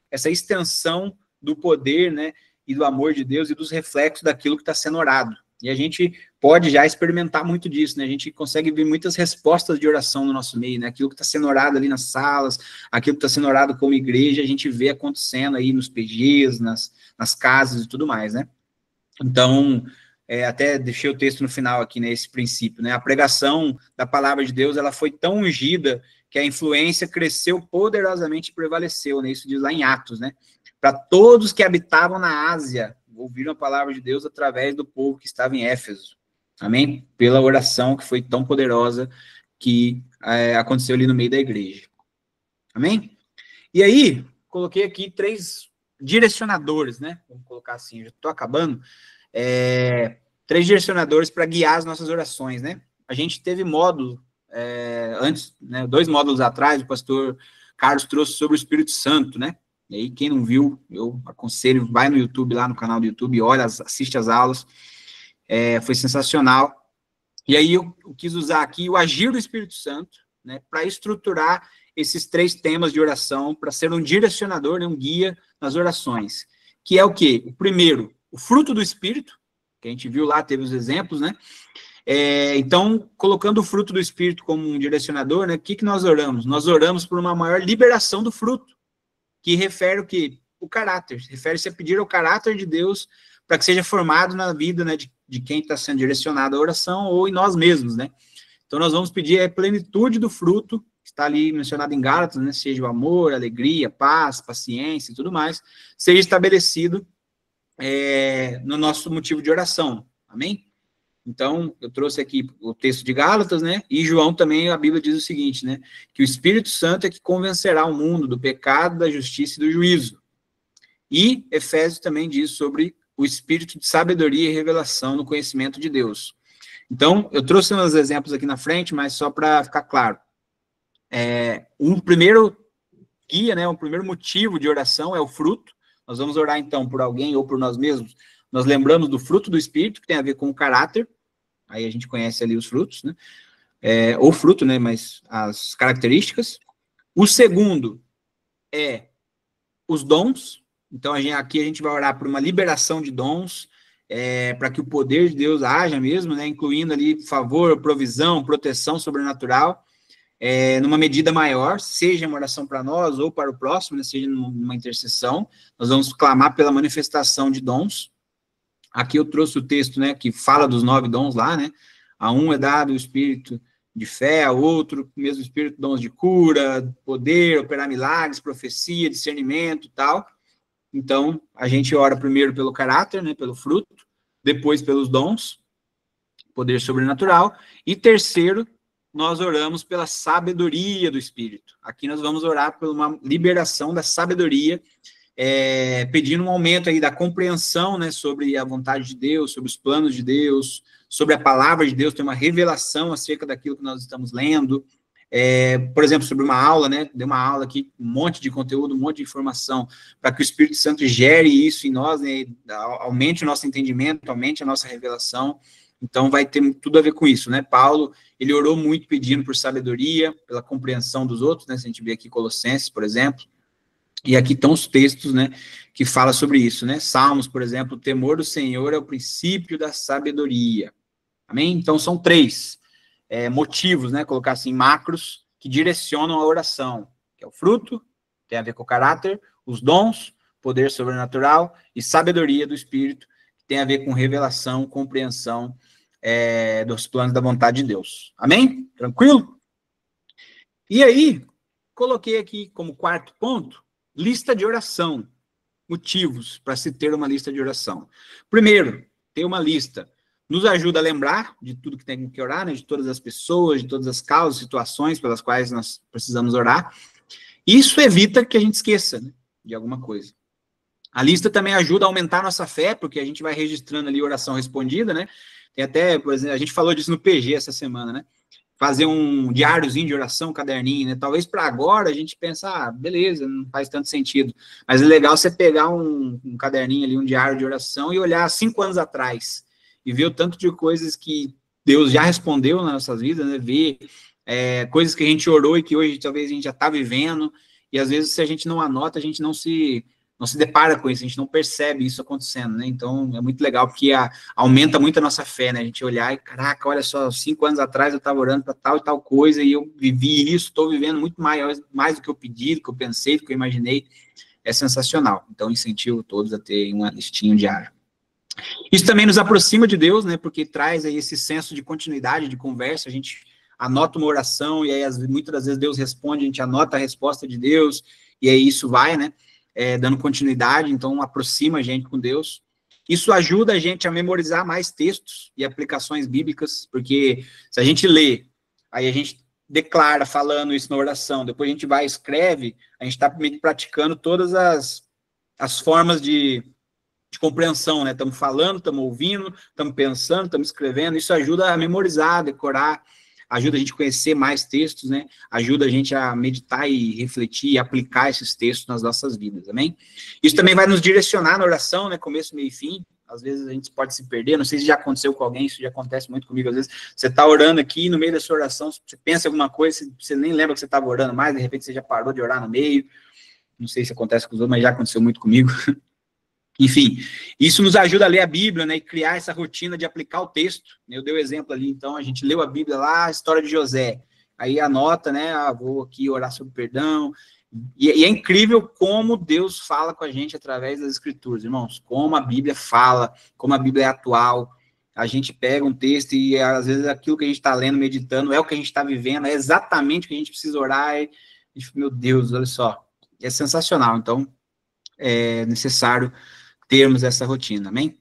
A: essa extensão do poder, né, e do amor de Deus e dos reflexos daquilo que está sendo orado. E a gente pode já experimentar muito disso, né? A gente consegue ver muitas respostas de oração no nosso meio, né? Aquilo que está sendo orado ali nas salas, aquilo que está sendo orado como igreja, a gente vê acontecendo aí nos PGs, nas casas e tudo mais, né? Então, até deixei o texto no final aqui, né? Esse princípio, né? A pregação da palavra de Deus, ela foi tão ungida que a influência cresceu poderosamente e prevaleceu, né? Isso diz lá em Atos, né? Para todos que habitavam na Ásia, ouviram a palavra de Deus através do povo que estava em Éfeso. Amém? Pela oração que foi tão poderosa que aconteceu ali no meio da igreja. Amém? E aí, coloquei aqui 3 direcionadores, né? Vamos colocar assim, já estou acabando. 3 direcionadores para guiar as nossas orações, né? A gente teve módulo, antes, né, 2 módulos atrás, o pastor Carlos trouxe sobre o Espírito Santo, né? E aí, quem não viu, eu aconselho, vai no YouTube, lá no canal do YouTube, olha, assiste as aulas. Foi sensacional. E aí, eu quis usar aqui o agir do Espírito Santo, né, para estruturar esses 3 temas de oração, para ser um direcionador, né, um guia nas orações. Que é o quê? O primeiro, o fruto do Espírito, que a gente viu lá, teve os exemplos, né? Então, colocando o fruto do Espírito como um direcionador, né, o que nós oramos? Nós oramos por uma maior liberação do fruto, que refere o quê? O caráter, refere-se a pedir ao caráter de Deus para que seja formado na vida, né, de quem está sendo direcionado à oração ou em nós mesmos, né? Então, nós vamos pedir a plenitude do fruto, que está ali mencionado em Gálatas, né, seja o amor, alegria, paz, paciência e tudo mais, seja estabelecido no nosso motivo de oração, amém? Então, eu trouxe aqui o texto de Gálatas, né, e João também, a Bíblia diz o seguinte, né, que o Espírito Santo é que convencerá o mundo do pecado, da justiça e do juízo. E Efésios também diz sobre o espírito de sabedoria e revelação no conhecimento de Deus. Então, eu trouxe uns exemplos aqui na frente, mas só para ficar claro. Um primeiro guia, né, um primeiro motivo de oração é o fruto. Nós vamos orar, então, por alguém ou por nós mesmos. Nós lembramos do fruto do Espírito, que tem a ver com o caráter. Aí a gente conhece ali os frutos, né? Ou fruto, né? Mas as características. O segundo é os dons. Então, aqui a gente vai orar por uma liberação de dons, para que o poder de Deus haja mesmo, né? Incluindo ali favor, provisão, proteção sobrenatural, numa medida maior, seja uma oração para nós ou para o próximo, né? Seja numa intercessão. Nós vamos clamar pela manifestação de dons. Aqui eu trouxe o texto, né, que fala dos 9 dons lá, né? A um é dado o espírito de fé, a outro, o mesmo espírito, dons de cura, poder, operar milagres, profecia, discernimento e tal. Então, a gente ora primeiro pelo caráter, né, pelo fruto, depois pelos dons, poder sobrenatural, e terceiro, nós oramos pela sabedoria do Espírito. Aqui nós vamos orar por uma liberação da sabedoria, pedindo um aumento aí da compreensão, né, sobre a vontade de Deus, sobre os planos de Deus, sobre a palavra de Deus, tem uma revelação acerca daquilo que nós estamos lendo, por exemplo, sobre uma aula, né? Dei uma aula aqui, um monte de conteúdo, um monte de informação, para que o Espírito Santo gere isso em nós, né? Aumente o nosso entendimento, aumente a nossa revelação. Então, vai ter tudo a ver com isso, né? Paulo, ele orou muito pedindo por sabedoria, pela compreensão dos outros, né? Se a gente vê aqui Colossenses, por exemplo, e aqui estão os textos, né, que falam sobre isso, né? Salmos, por exemplo, o temor do Senhor é o princípio da sabedoria. Amém? Então, são 3 motivos, né, colocar assim, macros, que direcionam a oração, que é o fruto, tem a ver com o caráter, os dons, poder sobrenatural e sabedoria do Espírito, que tem a ver com revelação, compreensão dos planos da vontade de Deus. Amém? Tranquilo? E aí, coloquei aqui como 4º ponto, lista de oração, motivos para se ter uma lista de oração. Primeiro, ter uma lista nos ajuda a lembrar de tudo que tem que orar, né, de todas as pessoas, de todas as causas, situações pelas quais nós precisamos orar. Isso evita que a gente esqueça, né, de alguma coisa. A lista também ajuda a aumentar a nossa fé, porque a gente vai registrando ali oração respondida, né? Tem até, por exemplo, a gente falou disso no PG essa semana, né? Fazer um diáriozinho de oração, um caderninho, né? Talvez para agora a gente pense, beleza, não faz tanto sentido. Mas é legal você pegar um caderninho ali, um diário de oração e olhar 5 anos atrás e ver o tanto de coisas que Deus já respondeu nas nossas vidas, né? Ver coisas que a gente orou e que hoje talvez a gente já está vivendo, e às vezes se a gente não anota, a gente não se depara com isso, a gente não percebe isso acontecendo, né? Então, é muito legal, porque aumenta muito a nossa fé, né? A gente olhar e, caraca, olha só, 5 anos atrás eu estava orando para tal e tal coisa, e eu vivi isso, estou vivendo muito mais do que eu pedi, do que eu pensei, do que eu imaginei. É sensacional. Então, incentivo todos a ter uma listinha diária. Isso também nos aproxima de Deus, né? Porque traz aí esse senso de continuidade, de conversa, a gente anota uma oração, e aí muitas das vezes Deus responde, a gente anota a resposta de Deus, e aí isso vai, né? Dando continuidade, então aproxima a gente com Deus. Isso ajuda a gente a memorizar mais textos e aplicações bíblicas, porque se a gente lê, aí a gente declara falando isso na oração, depois a gente vai e escreve, a gente está meio que praticando todas as formas de compreensão, né? Estamos falando, estamos ouvindo, estamos pensando, estamos escrevendo, isso ajuda a memorizar, a decorar, ajuda a gente a conhecer mais textos, né? Ajuda a gente a meditar e refletir e aplicar esses textos nas nossas vidas, amém? Isso também vai nos direcionar na oração, né? Começo, meio e fim. Às vezes a gente pode se perder, não sei se já aconteceu com alguém, isso já acontece muito comigo, às vezes você está orando aqui, no meio da sua oração, você pensa em alguma coisa, você nem lembra que você estava orando mais, de repente você já parou de orar no meio, não sei se acontece com os outros, mas já aconteceu muito comigo. Enfim, isso nos ajuda a ler a Bíblia, né, e criar essa rotina de aplicar o texto. Eu dei o exemplo ali, então, a gente leu a Bíblia lá, a história de José, aí anota, né, vou aqui orar sobre perdão, e é incrível como Deus fala com a gente através das Escrituras, irmãos, como a Bíblia fala, como a Bíblia é atual. A gente pega um texto e, às vezes, aquilo que a gente está lendo, meditando, é o que a gente está vivendo, é exatamente o que a gente precisa orar, e, meu Deus, olha só, é sensacional. Então, é necessário termos essa rotina, amém?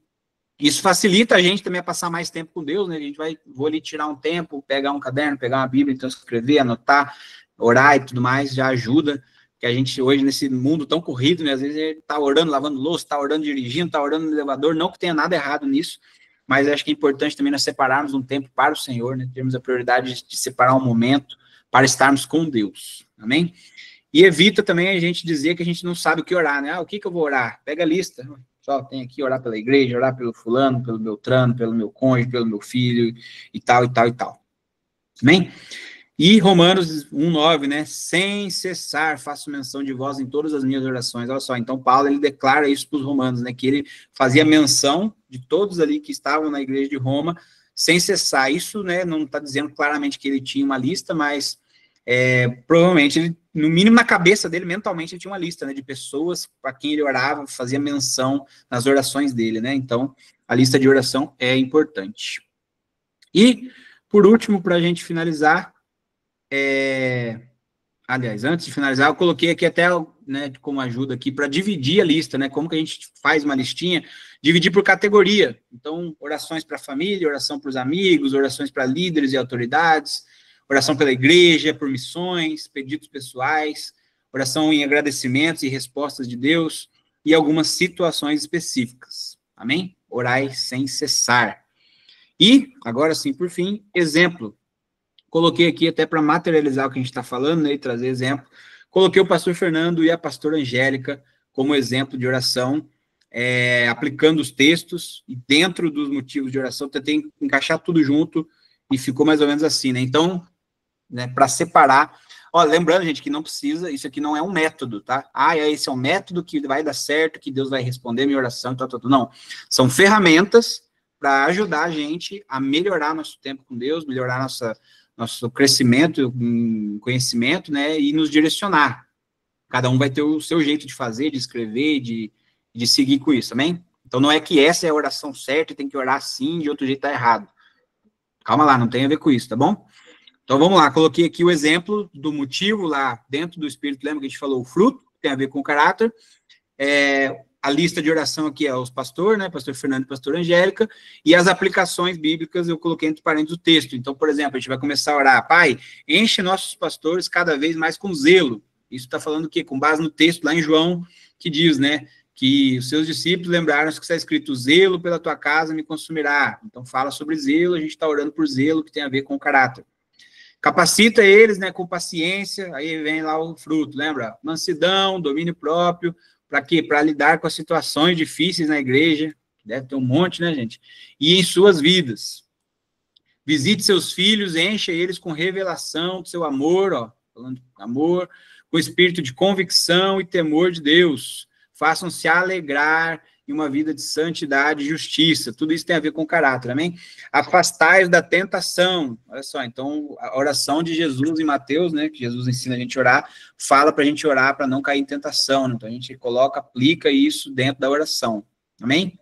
A: Isso facilita a gente também a passar mais tempo com Deus, né? A gente vou ali tirar um tempo, pegar um caderno, pegar uma Bíblia, então escrever, anotar, orar e tudo mais, já ajuda, que a gente hoje, nesse mundo tão corrido, né? Às vezes ele tá orando, lavando louça, tá orando, dirigindo, tá orando no elevador, não que tenha nada errado nisso, mas acho que é importante também nós separarmos um tempo para o Senhor, né? Termos a prioridade de separar um momento para estarmos com Deus, amém? E evita também a gente dizer que a gente não sabe o que orar, né? O que eu vou orar? Pega a lista, só tem aqui orar pela igreja, orar pelo fulano, pelo Beltrano, pelo meu cônjuge, pelo meu filho, e tal, e tal, e tal. Amém? E Romanos 1:9, né? Sem cessar, faço menção de vós em todas as minhas orações. Olha só, então Paulo, ele declara isso para os romanos, né? Que ele fazia menção de todos ali que estavam na igreja de Roma, sem cessar. Isso, né, não está dizendo claramente que ele tinha uma lista, mas provavelmente, ele, no mínimo na cabeça dele, mentalmente, ele tinha uma lista, né, de pessoas para quem ele orava, fazia menção nas orações dele, né? Então, a lista de oração é importante. E, por último, para a gente finalizar, aliás, antes de finalizar, eu coloquei aqui até, né, como ajuda aqui, para dividir a lista, né? Como que a gente faz uma listinha? Dividir por categoria. Então, orações para a família, oração para os amigos, orações para líderes e autoridades, oração pela igreja, por missões, pedidos pessoais, oração em agradecimentos e respostas de Deus, e algumas situações específicas. Amém? Orai sem cessar. E, agora sim, por fim, exemplo. Coloquei aqui até para materializar o que a gente está falando, né, e trazer exemplo. Coloquei o pastor Fernando e a pastora Angélica como exemplo de oração, aplicando os textos, e dentro dos motivos de oração, tentei encaixar tudo junto, e ficou mais ou menos assim, né? Então, né, para separar. Ó, lembrando, gente, que não precisa, isso aqui não é um método, tá? Esse é um método que vai dar certo, que Deus vai responder minha oração, não. São ferramentas para ajudar a gente a melhorar nosso tempo com Deus, melhorar nosso crescimento em conhecimento, né, e nos direcionar. Cada um vai ter o seu jeito de fazer, de escrever, de seguir com isso, amém? Então, não é que essa é a oração certa e tem que orar assim, de outro jeito tá errado. Calma lá, não tem a ver com isso, tá bom? Então, vamos lá, coloquei aqui o exemplo do motivo lá dentro do Espírito, lembra que a gente falou o fruto, que tem a ver com o caráter, a lista de oração aqui é os pastores, né, pastor Fernando e pastor Angélica, e as aplicações bíblicas eu coloquei entre parênteses do texto. Então, por exemplo, a gente vai começar a orar, Pai, enche nossos pastores cada vez mais com zelo. Isso está falando o quê? Com base no texto lá em João, que diz, né, que os seus discípulos lembraram-se que está escrito, zelo pela tua casa me consumirá. Então, fala sobre zelo, a gente está orando por zelo, que tem a ver com o caráter. Capacita eles, né, com paciência, aí vem lá o fruto, lembra? Mansidão, domínio próprio, para quê? Para lidar com as situações difíceis na igreja, deve ter um monte, né, gente? E em suas vidas. Visite seus filhos, encha eles com revelação do seu amor, ó, falando de amor, com espírito de convicção e temor de Deus. Façam-se alegrar em uma vida de santidade e justiça. Tudo isso tem a ver com caráter, amém? Afastai-os da tentação. Olha só, então, a oração de Jesus em Mateus, né, que Jesus ensina a gente a orar, fala para a gente orar para não cair em tentação, né? Então, a gente aplica isso dentro da oração, amém?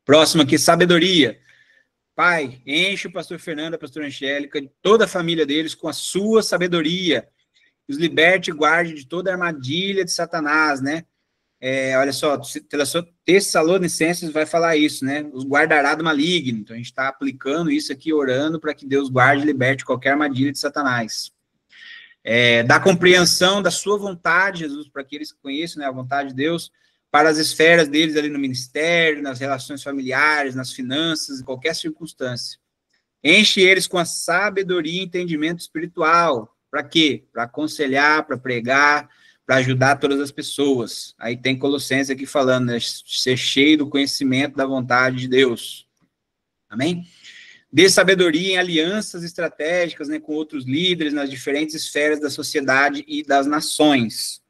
A: Próximo aqui, sabedoria. Pai, enche o pastor Fernando, a pastora Angélica, de toda a família deles com a sua sabedoria. Os liberte e guarde de toda a armadilha de Satanás, né? Olha só, Tessalonicenses vai falar isso, né? Os guardará do maligno. Então, a gente está aplicando isso aqui, orando para que Deus guarde e liberte qualquer armadilha de Satanás. Da compreensão da sua vontade, Jesus, para que eles conheçam, né, a vontade de Deus, para as esferas deles ali no ministério, nas relações familiares, nas finanças, em qualquer circunstância. Enche eles com a sabedoria e entendimento espiritual. Para quê? Para aconselhar, para pregar, para ajudar todas as pessoas. Aí tem Colossenses aqui falando, né, ser cheio do conhecimento da vontade de Deus. Amém? Dê sabedoria em alianças estratégicas, né, com outros líderes nas diferentes esferas da sociedade e das nações.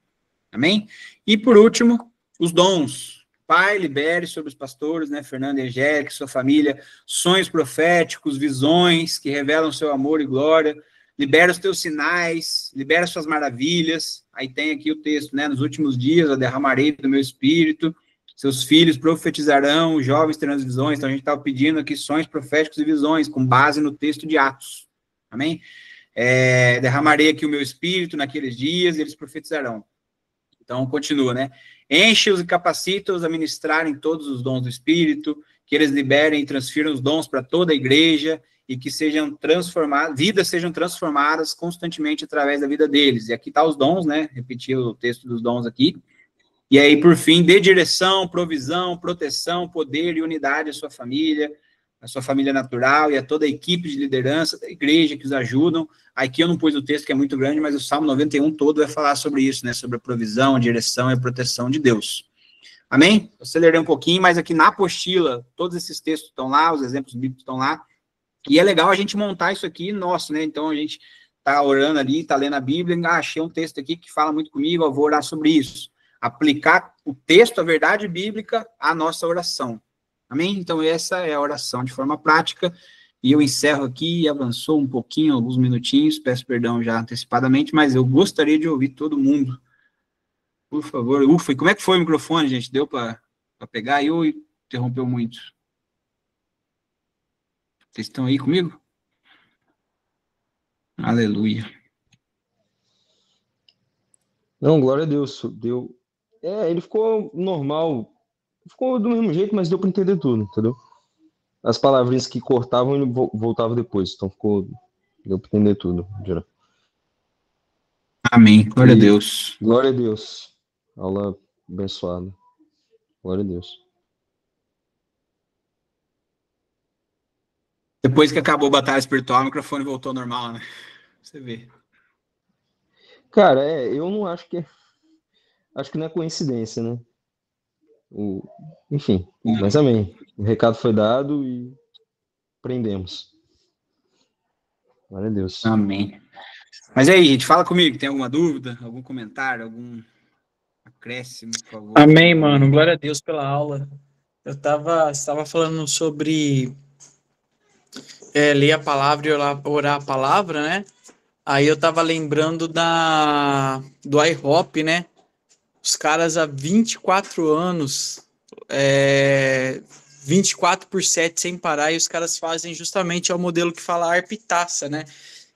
A: Amém? E por último, os dons. Pai, libere sobre os pastores, né, Fernando e Angélica, sua família, sonhos proféticos, visões que revelam seu amor e glória. Libera os teus sinais, libera suas maravilhas. Aí tem aqui o texto, né? Nos últimos dias eu derramarei do meu espírito, seus filhos profetizarão, os jovens terão as visões. Então a gente estava pedindo aqui sonhos proféticos e visões, com base no texto de Atos. Amém? Derramarei aqui o meu espírito naqueles dias, e eles profetizarão. Então continua, né? Enche-os e capacita-os a ministrarem todos os dons do espírito, que eles liberem e transfiram os dons para toda a igreja, e que sejam transformadas, vidas sejam transformadas constantemente através da vida deles. E aqui está os dons, né? Repetir o texto dos dons aqui. E aí, por fim, dê direção, provisão, proteção, poder e unidade à sua família natural e a toda a equipe de liderança da igreja que os ajudam. Aqui eu não pus o texto, que é muito grande, mas o Salmo 91 todo vai falar sobre isso, né? Sobre a provisão, a direção e a proteção de Deus. Amém? Eu acelerei um pouquinho, mas aqui na apostila, todos esses textos estão lá, os exemplos bíblicos estão lá. E é legal a gente montar isso aqui nosso, né? Então, a gente está orando ali, está lendo a Bíblia, achei um texto aqui que fala muito comigo, eu vou orar sobre isso. Aplicar o texto, a verdade bíblica, à nossa oração. Amém? Então, essa é a oração de forma prática. E eu encerro aqui, avançou um pouquinho, alguns minutinhos, peço perdão já antecipadamente, mas eu gostaria de ouvir todo mundo. Por favor. Ufa, e como é que foi o microfone, gente? Deu para pegar aí ou interrompeu muito? Vocês estão aí comigo? Aleluia.
B: Não, glória a Deus. Deu. Ele ficou normal. Ficou do mesmo jeito, mas deu para entender tudo, entendeu? As palavrinhas que cortavam, ele voltava depois. Então deu para entender tudo. Geral.
A: Amém. Glória a Deus.
B: Glória a Deus. Aula abençoada. Glória a Deus.
A: Depois que acabou a batalha espiritual, o microfone voltou ao normal, né? Você vê.
B: Cara, eu não acho acho que não é coincidência, né? O, enfim, mas amém. O recado foi dado e prendemos. Glória a Deus.
A: Amém. Mas aí, gente, fala comigo. Tem alguma dúvida, algum comentário, algum acréscimo, por favor?
E: Amém, mano. Glória a Deus pela aula. Estava falando sobre ler a palavra e orar a palavra, né? Aí eu tava lembrando do IHOP, né? Os caras há 24 anos, 24/7 sem parar, e os caras fazem justamente o modelo que fala arpitaça, né?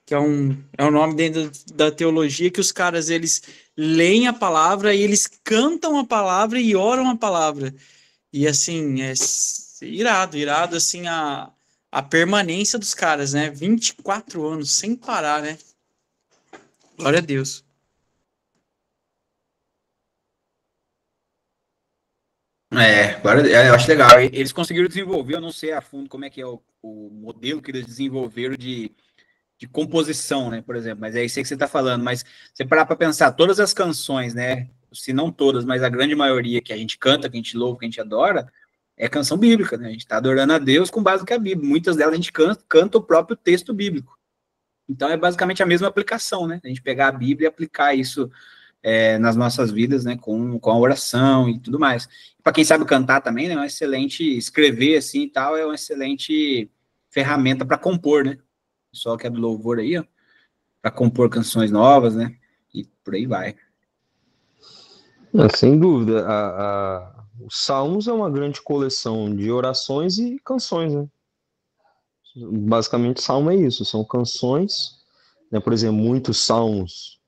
E: Que é um nome dentro da teologia, que os caras, eles leem a palavra e eles cantam a palavra e oram a palavra. E assim, irado, assim, a permanência dos caras, né? 24 anos sem parar, né? Glória a Deus.
A: Agora eu acho legal. Eles conseguiram desenvolver, eu não sei a fundo como é que é o modelo que eles desenvolveram de composição, né, por exemplo, mas é isso aí que você está falando. Mas você parar para pensar, todas as canções, né, se não todas, mas a grande maioria que a gente canta, que a gente louva, que a gente adora, é canção bíblica, né? A gente está adorando a Deus com base no que é a Bíblia. Muitas delas a gente canta o próprio texto bíblico. Então é basicamente a mesma aplicação, né? A gente pegar a Bíblia e aplicar isso nas nossas vidas, né, com a oração e tudo mais. Para quem sabe cantar também, né, é um excelente escrever assim e tal, é uma excelente ferramenta para compor, né? O pessoal que é do louvor aí, ó, para compor canções novas, né? E por aí vai.
B: Sem dúvida, os Salmos é uma grande coleção de orações e canções, né? Basicamente, Salmo é isso, são canções, né? Por exemplo, muitos Salmos,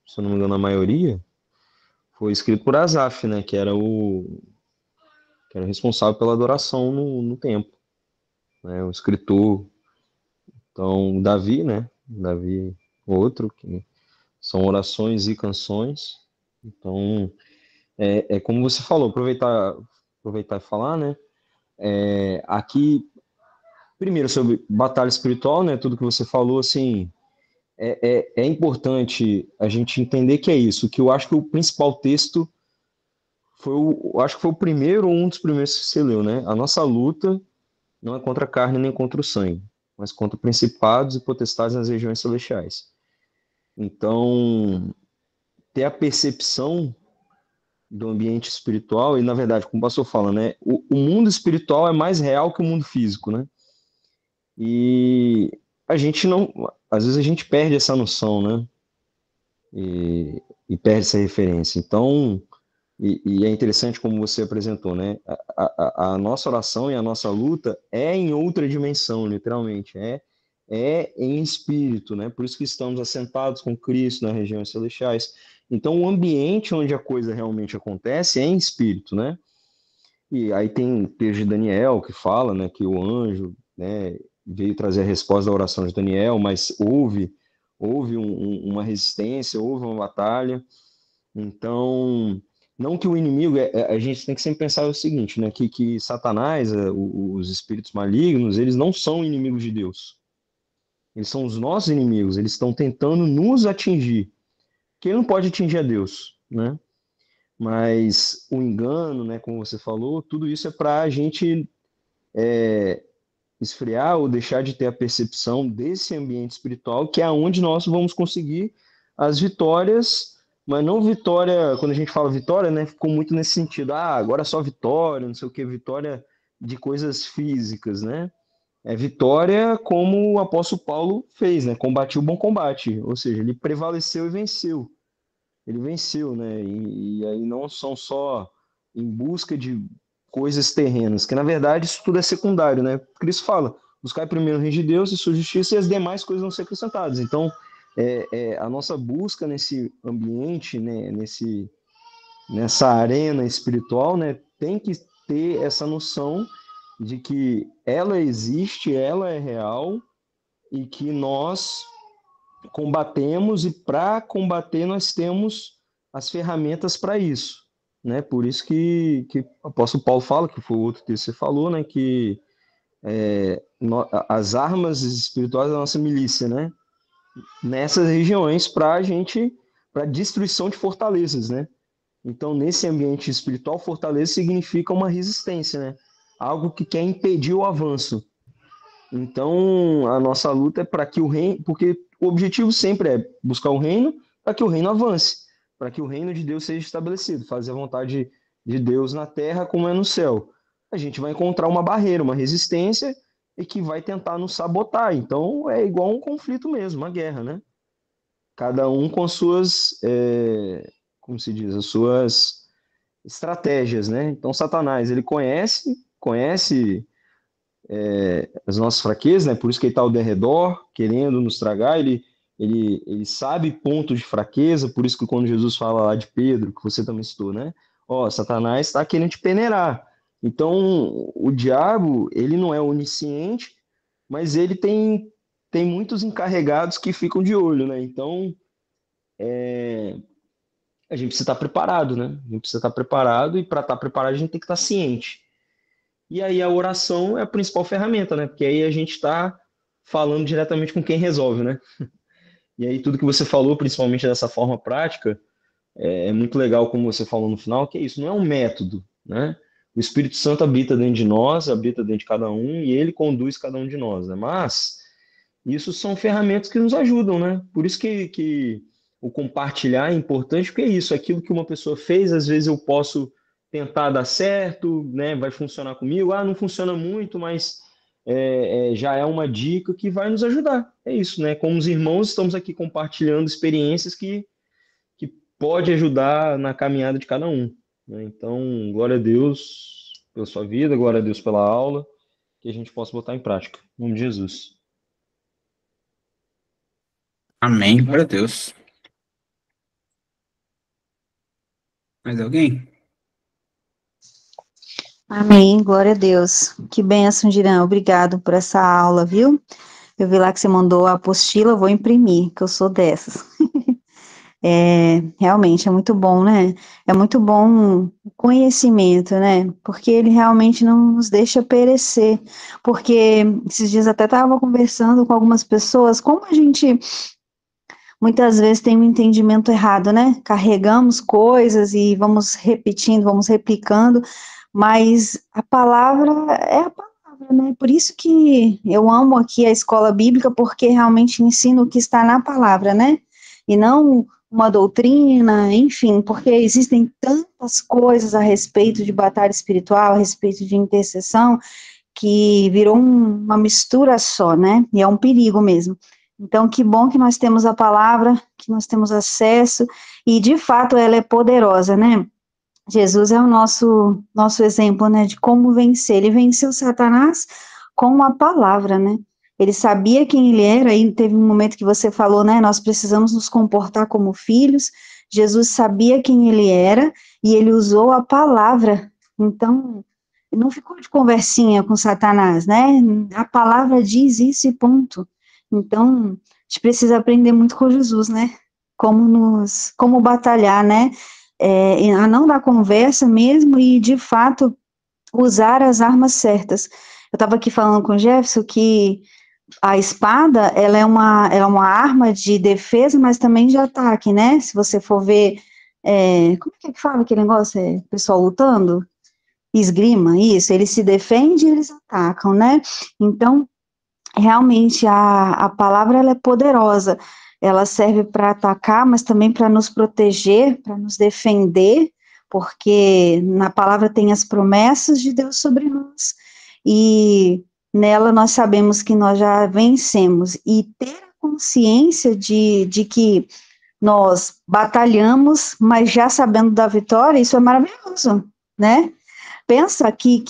B: se eu não me engano, a maioria, foi escrito por Asaf, né? Que era o responsável pela adoração no templo, né? O escritor. Então, Davi, né? Davi, outro, que são orações e canções. Então, como você falou, aproveitar e falar, né? Aqui, primeiro, sobre batalha espiritual, né? Tudo que você falou, assim, é importante a gente entender que é isso, que eu acho que o principal texto acho que foi o primeiro ou um dos primeiros que você leu, né? A nossa luta não é contra a carne nem contra o sangue, mas contra principados e potestades nas regiões celestiais. Então, ter a percepção do ambiente espiritual, e na verdade, como o pastor fala, né? O mundo espiritual é mais real que o mundo físico, né? E a gente não, às vezes a gente perde essa noção, né? E perde essa referência. Então, e é interessante como você apresentou, né? A nossa oração e a nossa luta é em outra dimensão, literalmente, é em espírito, né? Por isso que estamos assentados com Cristo nas regiões celestiais. Então, o ambiente onde a coisa realmente acontece é em espírito, né? E aí tem o texto de Daniel que fala, né, que o anjo, né, veio trazer a resposta da oração de Daniel, mas houve uma resistência, houve uma batalha. Então, não que o inimigo, a gente tem que sempre pensar o seguinte, né, que Satanás, os espíritos malignos, eles não são inimigos de Deus. Eles são os nossos inimigos, eles estão tentando nos atingir. Que ele não pode atingir a Deus, né? Mas o engano, né, como você falou, tudo isso é para a gente esfriar ou deixar de ter a percepção desse ambiente espiritual, que é onde nós vamos conseguir as vitórias, mas não vitória, quando a gente fala vitória, né, ficou muito nesse sentido, agora é só vitória, não sei o que, vitória de coisas físicas, né? É vitória como o apóstolo Paulo fez, né? Combatiu o bom combate, ou seja, ele prevaleceu e venceu. Ele venceu, né? E aí não são só em busca de coisas terrenas, que na verdade isso tudo é secundário, né? Cristo fala: buscar primeiro o reino de Deus e sua justiça e as demais coisas vão ser acrescentadas. Então, a nossa busca nesse ambiente, né? Nessa arena espiritual, né? Tem que ter essa noção de que ela existe, ela é real e que nós combatemos, e para combater nós temos as ferramentas para isso, né? Por isso que o apóstolo Paulo fala, que foi o outro que você falou, né? Que as armas espirituais da nossa milícia, né? Nessas regiões para destruição de fortalezas, né? Então, nesse ambiente espiritual, fortaleza significa uma resistência, né? Algo que quer impedir o avanço. Então, a nossa luta é para que o reino, porque o objetivo sempre é buscar o reino, para que o reino avance, para que o reino de Deus seja estabelecido, fazer a vontade de Deus na terra como é no céu. A gente vai encontrar uma barreira, uma resistência, e que vai tentar nos sabotar. Então, é igual um conflito mesmo, uma guerra, né? Cada um com as suas, como se diz, as suas estratégias, né? Então, Satanás, ele conhece as nossas fraquezas, né? Por isso que ele está ao derredor, querendo nos tragar, ele sabe pontos de fraqueza, por isso que quando Jesus fala lá de Pedro, que você também citou, né? Ó, Satanás está querendo te peneirar. Então, o diabo, ele não é onisciente, mas ele tem muitos encarregados que ficam de olho, né? Então, a gente precisa estar preparado, né? A gente precisa estar preparado, e para estar preparado a gente tem que estar ciente. E aí a oração é a principal ferramenta, né? Porque aí a gente está falando diretamente com quem resolve, né? E aí tudo que você falou, principalmente dessa forma prática, é muito legal, como você falou no final, que é isso, não é um método, né? O Espírito Santo habita dentro de nós, habita dentro de cada um, e ele conduz cada um de nós, né? Mas isso são ferramentas que nos ajudam, né? Por isso que o compartilhar é importante, porque é isso, aquilo que uma pessoa fez, às vezes eu posso tentar dar certo, né? Vai funcionar comigo, não funciona muito, mas já é uma dica que vai nos ajudar. É isso, né? Como os irmãos, estamos aqui compartilhando experiências que pode ajudar na caminhada de cada um, né? Então, glória a Deus pela sua vida, glória a Deus pela aula, que a gente possa botar em prática. Em nome de Jesus.
A: Amém, glória a Deus. Mais alguém?
D: Amém, glória a Deus. Que bênção, Dirão. Obrigado por essa aula, viu? Eu vi lá que você mandou a apostila, eu vou imprimir, que eu sou dessas. Realmente é muito bom, né? É muito bom o conhecimento, né? Porque ele realmente não nos deixa perecer. Porque esses dias até estava conversando com algumas pessoas, como a gente muitas vezes tem um entendimento errado, né? Carregamos coisas e vamos repetindo, vamos replicando, mas a palavra é a palavra, né? Por isso que eu amo aqui a escola bíblica, porque realmente ensina o que está na palavra, né? E não uma doutrina, enfim, porque existem tantas coisas a respeito de batalha espiritual, a respeito de intercessão, que virou uma mistura só, né? E é um perigo mesmo. Então, que bom que nós temos a palavra, que nós temos acesso, e de fato ela é poderosa, né? Jesus é o nosso exemplo, né, de como vencer. Ele venceu Satanás com a palavra, né? Ele sabia quem ele era, e teve um momento que você falou, né, nós precisamos nos comportar como filhos. Jesus sabia quem ele era, e ele usou a palavra. Então, não ficou de conversinha com Satanás, né? A palavra diz isso e ponto. Então, a gente precisa aprender muito com Jesus, né? Como batalhar, né? A não dar conversa mesmo e, de fato, usar as armas certas. Eu estava aqui falando com o Jefferson que a espada, ela é uma arma de defesa, mas também de ataque, né? Se você for ver, como é que fala aquele negócio? Pessoal lutando? Esgrima, isso, eles se defendem e eles atacam, né? Então, realmente, a palavra, ela é poderosa, ela serve para atacar, mas também para nos proteger, para nos defender, porque na palavra tem as promessas de Deus sobre nós, e nela nós sabemos que nós já vencemos, e ter a consciência de que nós batalhamos, mas já sabendo da vitória, isso é maravilhoso, né? Pensa que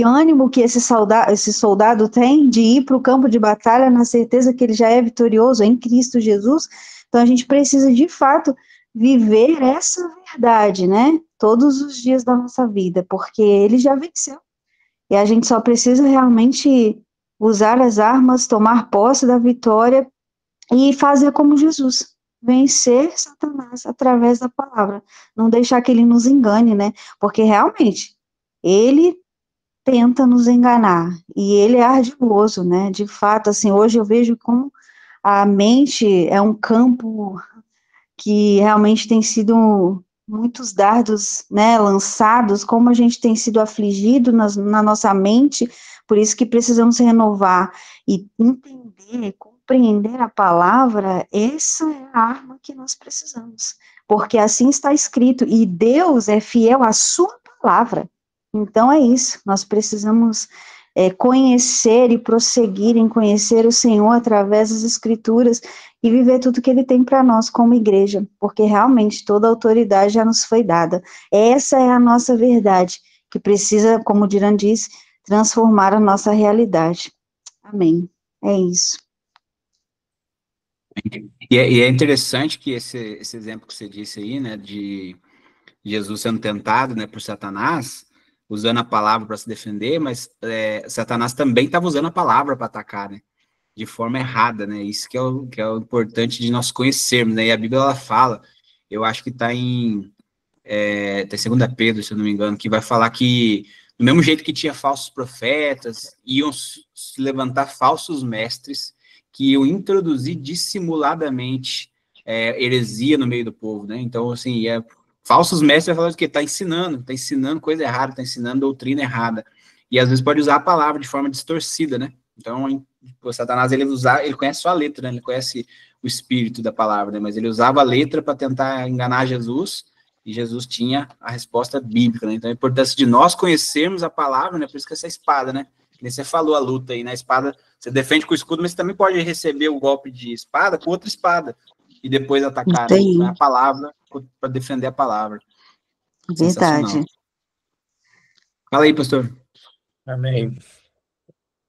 D: ânimo que esse soldado tem de ir para o campo de batalha na certeza que ele já é vitorioso em Cristo Jesus. Então, a gente precisa, de fato, viver essa verdade, né? Todos os dias da nossa vida, porque ele já venceu. E a gente só precisa realmente usar as armas, tomar posse da vitória e fazer como Jesus. Vencer Satanás através da palavra. Não deixar que ele nos engane, né? Porque realmente ele tenta nos enganar, e ele é ardiloso, né? De fato, assim, hoje eu vejo como a mente é um campo que realmente tem sido muitos dardos, né, lançados, como a gente tem sido afligido na nossa mente, por isso que precisamos renovar e entender, compreender a palavra, essa é a arma que nós precisamos, porque assim está escrito, e Deus é fiel à sua palavra, então é isso, nós precisamos conhecer e prosseguir em conhecer o Senhor através das Escrituras e viver tudo que Ele tem para nós como igreja, porque realmente toda a autoridade já nos foi dada. Essa é a nossa verdade, que precisa, como o Diran disse, transformar a nossa realidade. Amém. É isso.
A: E é interessante que esse exemplo que você disse aí, né, de Jesus sendo tentado, né, por Satanás, usando a palavra para se defender, mas Satanás também estava usando a palavra para atacar, né, de forma errada, né, isso que é o importante de nós conhecermos, né, e a Bíblia, ela fala, eu acho que está em 2 Pedro, se eu não me engano, que vai falar que, do mesmo jeito que tinha falsos profetas, iam se levantar falsos mestres, que iam introduzir dissimuladamente heresia no meio do povo, né, então, assim, falsos mestres vai falar do quê? Está ensinando coisa errada, está ensinando doutrina errada. E às vezes pode usar a palavra de forma distorcida, né? Então, o Satanás, ele conhece só a letra, né? Ele conhece o espírito da palavra, né? Mas ele usava a letra para tentar enganar Jesus, e Jesus tinha a resposta bíblica, né? Então, a importância de nós conhecermos a palavra, né? Por isso que essa espada, né? Que você falou a luta aí, na espada, você defende com o escudo, mas você também pode receber o golpe de espada com outra espada, e depois atacar, né? Então, é a palavra para defender a palavra.
D: Verdade.
A: Fala aí, pastor.
C: Amém.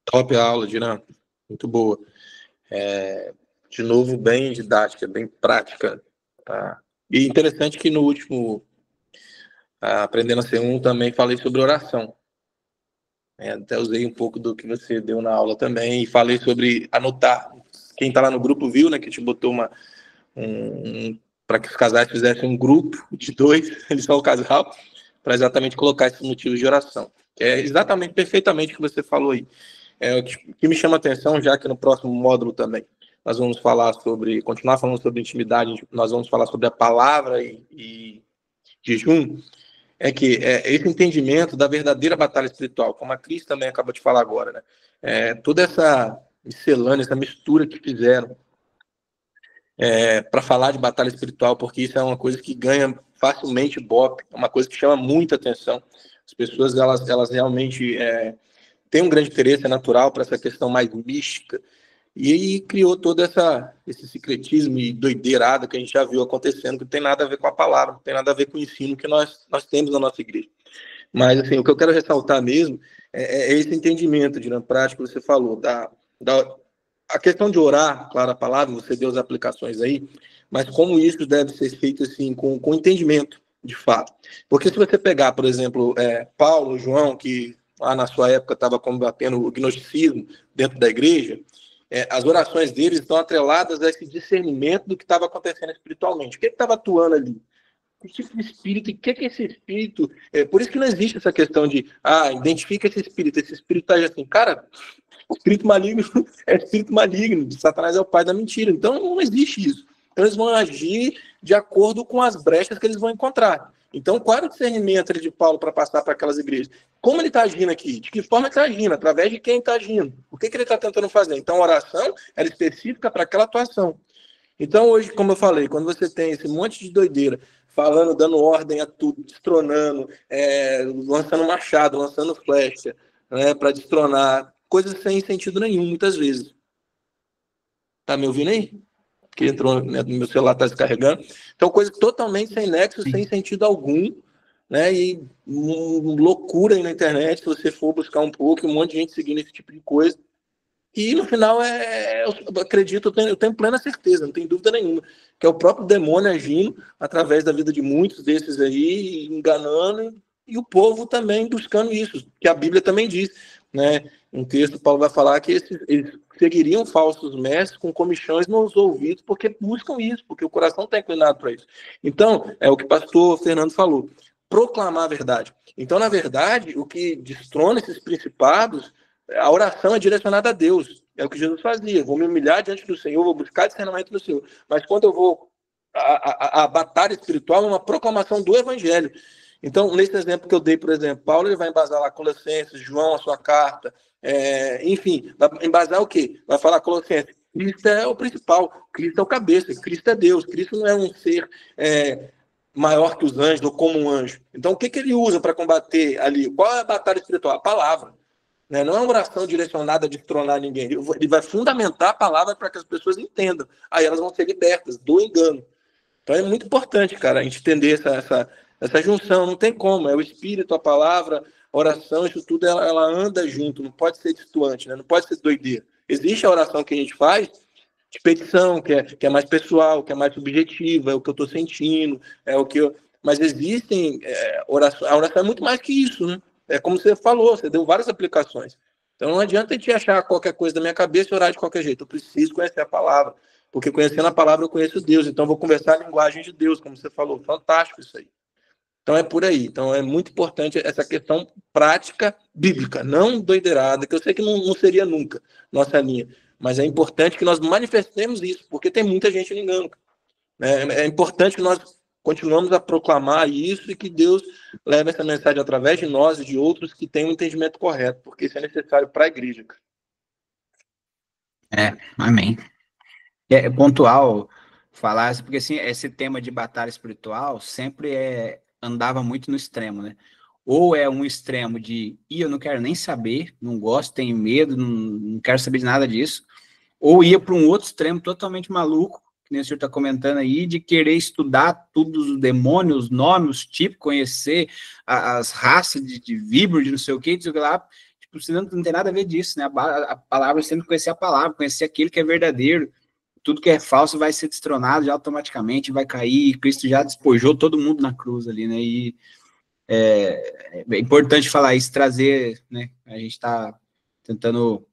C: Top a aula, Diran. Muito boa. De novo, bem didática, bem prática. Tá? E interessante que no último Aprendendo a Ser Um também falei sobre oração. Até usei um pouco do que você deu na aula também e falei sobre anotar. Quem está lá no grupo viu, né, que te botou para que os casais fizessem um grupo de 2, eles são o casal, para exatamente colocar esses motivos de oração. É exatamente, perfeitamente o que você falou aí. O que me chama a atenção, já que no próximo módulo também nós vamos continuar falando sobre intimidade, nós vamos falar sobre a palavra e jejum, é que esse entendimento da verdadeira batalha espiritual, como a Cris também acabou de falar agora, né? Toda essa miscelânea, essa mistura que fizeram para falar de batalha espiritual, porque isso é uma coisa que ganha facilmente Ibope, é uma coisa que chama muita atenção. As pessoas, elas realmente têm um grande interesse, é natural, para essa questão mais mística, e criou todo esse secretismo e doideirada que a gente já viu acontecendo, que não tem nada a ver com a palavra, não tem nada a ver com o ensino que nós temos na nossa igreja. Mas, assim, o que eu quero ressaltar mesmo é esse entendimento, de prática, que você falou, a questão de orar, claro, a palavra, você deu as aplicações aí, mas como isso deve ser feito, assim, com entendimento, de fato. Porque se você pegar, por exemplo, Paulo, João, que lá na sua época estava combatendo o gnosticismo dentro da igreja, as orações deles estão atreladas a esse discernimento do que estava acontecendo espiritualmente. O que estava atuando ali? Que tipo de espírito? E o que é esse espírito? Por isso que não existe essa questão de, identifica esse espírito está assim. Cara, espírito maligno é espírito maligno, Satanás é o pai da mentira. Então não existe isso. Então eles vão agir de acordo com as brechas que eles vão encontrar. Então, qual era o discernimento de Paulo para passar para aquelas igrejas? Como ele está agindo aqui? De que forma ele está agindo? Através de quem está agindo? O que ele está tentando fazer? Então, a oração era específica para aquela atuação. Então, hoje, como eu falei, quando você tem esse monte de doideira, falando, dando ordem a tudo, destronando, lançando machado, lançando flecha, né, para destronar, coisas sem sentido nenhum, muitas vezes. Tá me ouvindo aí? Que entrou, né, no meu celular, está descarregando. Então, coisa totalmente sem nexo, sem sentido algum, né? E loucura aí na internet, se você for buscar um pouco, um monte de gente seguindo esse tipo de coisa. E no final, eu acredito, eu tenho plena certeza, não tenho dúvida nenhuma, que é o próprio demônio agindo através da vida de muitos desses aí, enganando, e o povo também buscando isso, que a Bíblia também diz, né? Um texto, Paulo vai falar que eles seguiriam falsos mestres com comichões nos ouvidos, porque buscam isso, porque o coração está inclinado para isso. Então, é o que o pastor Fernando falou. proclamar a verdade. Então, na verdade, o que destrona esses principados, a oração é direcionada a Deus. É o que Jesus fazia. Vou me humilhar diante do Senhor, vou buscar discernimento do Senhor. Mas quando eu vou... A batalha espiritual é uma proclamação do Evangelho. Então, nesse exemplo que eu dei, por exemplo, Paulo ele vai embasar lá Colossenses, João, a sua carta, enfim, vai embasar o quê? Vai falar Colossenses, Cristo é o principal, Cristo é o cabeça, Cristo é Deus, Cristo não é um ser maior que os anjos ou como um anjo. Então, o que ele usa para combater ali? Qual é a batalha espiritual? A palavra. Né? Não é uma oração direcionada a destronar ninguém. Ele vai fundamentar a palavra para que as pessoas entendam. Aí elas vão ser libertas do engano. Então é muito importante, cara, a gente entender essa junção. Não tem como. É o espírito, a palavra, a oração, isso tudo ela anda junto. Não pode ser distoante, né? Não pode ser doideira. Existe a oração que a gente faz de petição, que é mais pessoal, que é mais subjetiva, é o que eu estou sentindo, é o que eu... Mas existem orações. A oração é muito mais que isso, né? É como você falou, você deu várias aplicações. Então não adianta a gente achar qualquer coisa da minha cabeça e orar de qualquer jeito. Eu preciso conhecer a palavra. Porque conhecendo a palavra eu conheço Deus. Então eu vou conversar a linguagem de Deus, como você falou. Fantástico isso aí. Então é por aí. Então é muito importante essa questão prática bíblica, não doideirada, que eu sei que não seria nunca nossa linha. Mas é importante que nós manifestemos isso, porque tem muita gente no engano. É importante que nós continuamos a proclamar isso e que Deus leve essa mensagem através de nós e de outros que tenham um entendimento correto, porque isso é necessário para a igreja.
A: Amém. É pontual falar isso, porque assim, esse tema de batalha espiritual sempre andava muito no extremo, né? Ou é um extremo de, eu não quero nem saber, não gosto, tenho medo, não quero saber de nada disso, ou ia para um outro extremo totalmente maluco, que nem o senhor está comentando aí, de querer estudar tudo os demônios, os nomes, os tipos, conhecer as raças de víbora, de não sei o que lá, tipo, você não tem nada a ver disso, né? A palavra, sempre conhecer a palavra, conhecer aquilo que é verdadeiro, tudo que é falso vai ser destronado já automaticamente, vai cair, Cristo já despojou todo mundo na cruz ali, né? E é importante falar isso, trazer, né? A gente está tentando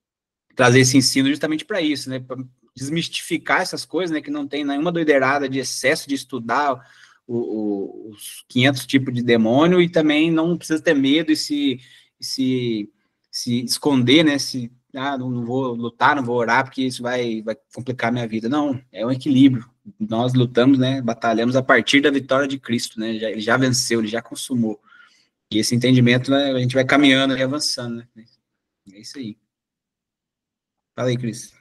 A: trazer esse ensino justamente para isso, né? Para desmistificar essas coisas, né? Que não tem nenhuma doideirada de excesso de estudar os 500 tipos de demônio e também não precisa ter medo e se esconder, né? Não vou lutar, não vou orar porque isso vai complicar minha vida. Não, é um equilíbrio. Nós lutamos, né? Batalhamos a partir da vitória de Cristo, né? Ele já venceu, ele já consumou. E esse entendimento, né, a gente vai caminhando e avançando, né? É isso aí. Fala aí, Cris.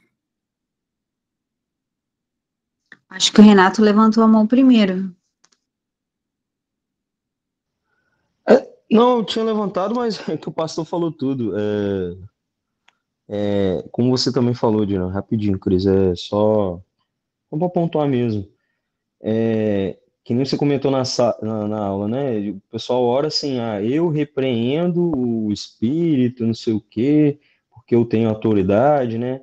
D: Acho que o Renato levantou a mão primeiro.
B: Não, eu tinha levantado, mas é que o pastor falou tudo. Como você também falou, Dino, rapidinho, Cris, só para pontuar mesmo. Que nem você comentou na aula, né? O pessoal ora assim, eu repreendo o espírito, não sei o quê, porque eu tenho autoridade, né?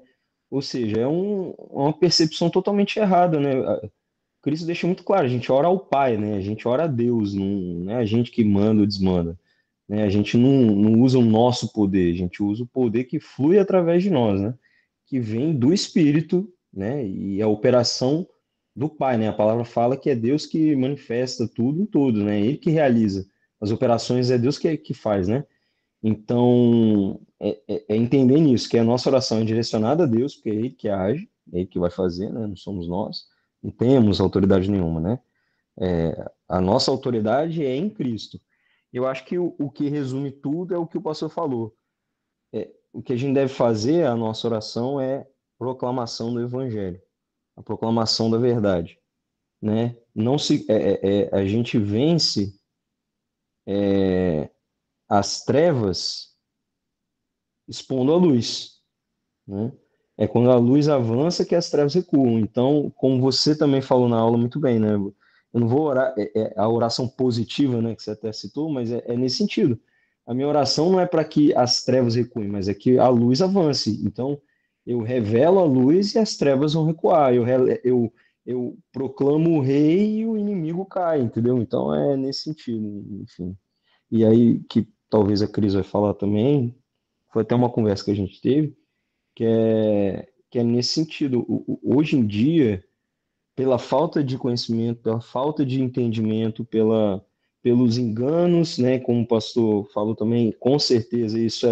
B: Ou seja, uma percepção totalmente errada, né? Cristo deixa muito claro, a gente ora ao Pai, né? A gente ora a Deus, não é a gente que manda ou desmanda, né? A gente não usa o nosso poder, a gente usa o poder que flui através de nós, né? Que vem do Espírito, né? E a operação do Pai, né? A palavra fala que é Deus que manifesta tudo em tudo, né? Ele que realiza. As operações é Deus que faz, né? Então, é entender nisso, que a nossa oração é direcionada a Deus, porque é Ele que age, é Ele que vai fazer, né? Não somos nós, não temos autoridade nenhuma, né? A nossa autoridade é em Cristo. Eu acho que o que resume tudo é o que o pastor falou. O que a gente deve fazer, a nossa oração é proclamação do Evangelho, a proclamação da verdade, né? Não se, a gente vence as trevas expondo a luz, né? É quando a luz avança que as trevas recuam. Então, como você também falou na aula muito bem, né? Eu não vou orar, a oração positiva, né, que você até citou, mas é nesse sentido. A minha oração não é para que as trevas recuem, mas é que a luz avance. Então, eu revelo a luz e as trevas vão recuar. Eu proclamo o rei e o inimigo cai, entendeu? Então, é nesse sentido, enfim. E aí, que talvez a Cris vai falar também, foi até uma conversa que a gente teve, que é nesse sentido. Hoje em dia, pela falta de conhecimento, pela falta de entendimento, pelos enganos, né? Como o pastor falou também, com certeza isso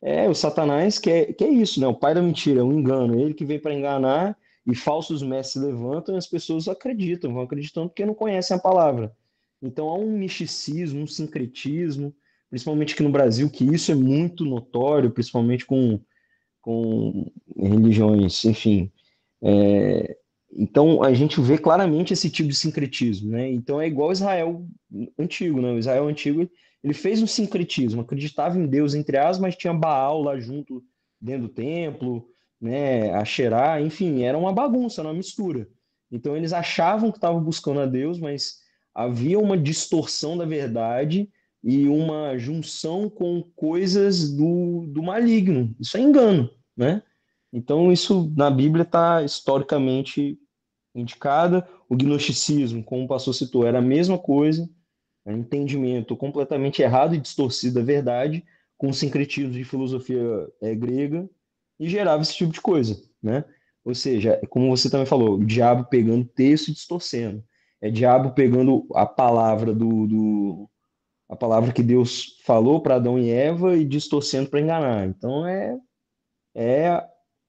B: é o Satanás que é isso, né? O pai da mentira, é um engano, ele que vem para enganar e falsos mestres se levantam e as pessoas acreditam, vão acreditando porque não conhecem a palavra. Então há um misticismo, um sincretismo, principalmente aqui no Brasil, que isso é muito notório, principalmente com religiões, enfim. Então a gente vê claramente esse tipo de sincretismo, né? Então é igual Israel antigo, né? O Israel antigo ele fez um sincretismo, acreditava em Deus entre aspas, mas tinha Baal lá junto dentro do templo, né? Asherá, enfim, era uma bagunça, uma mistura. Então eles achavam que estavam buscando a Deus, mas havia uma distorção da verdade e uma junção com coisas do maligno. Isso é engano, né? Então, isso na Bíblia está historicamente indicada. O gnosticismo, como o pastor citou, era a mesma coisa, um entendimento completamente errado e distorcido da verdade, com sincretismo de filosofia grega, e gerava esse tipo de coisa, né? Ou seja, como você também falou, o diabo pegando texto e distorcendo. É diabo pegando a palavra a palavra que Deus falou para Adão e Eva e distorcendo para enganar. Então é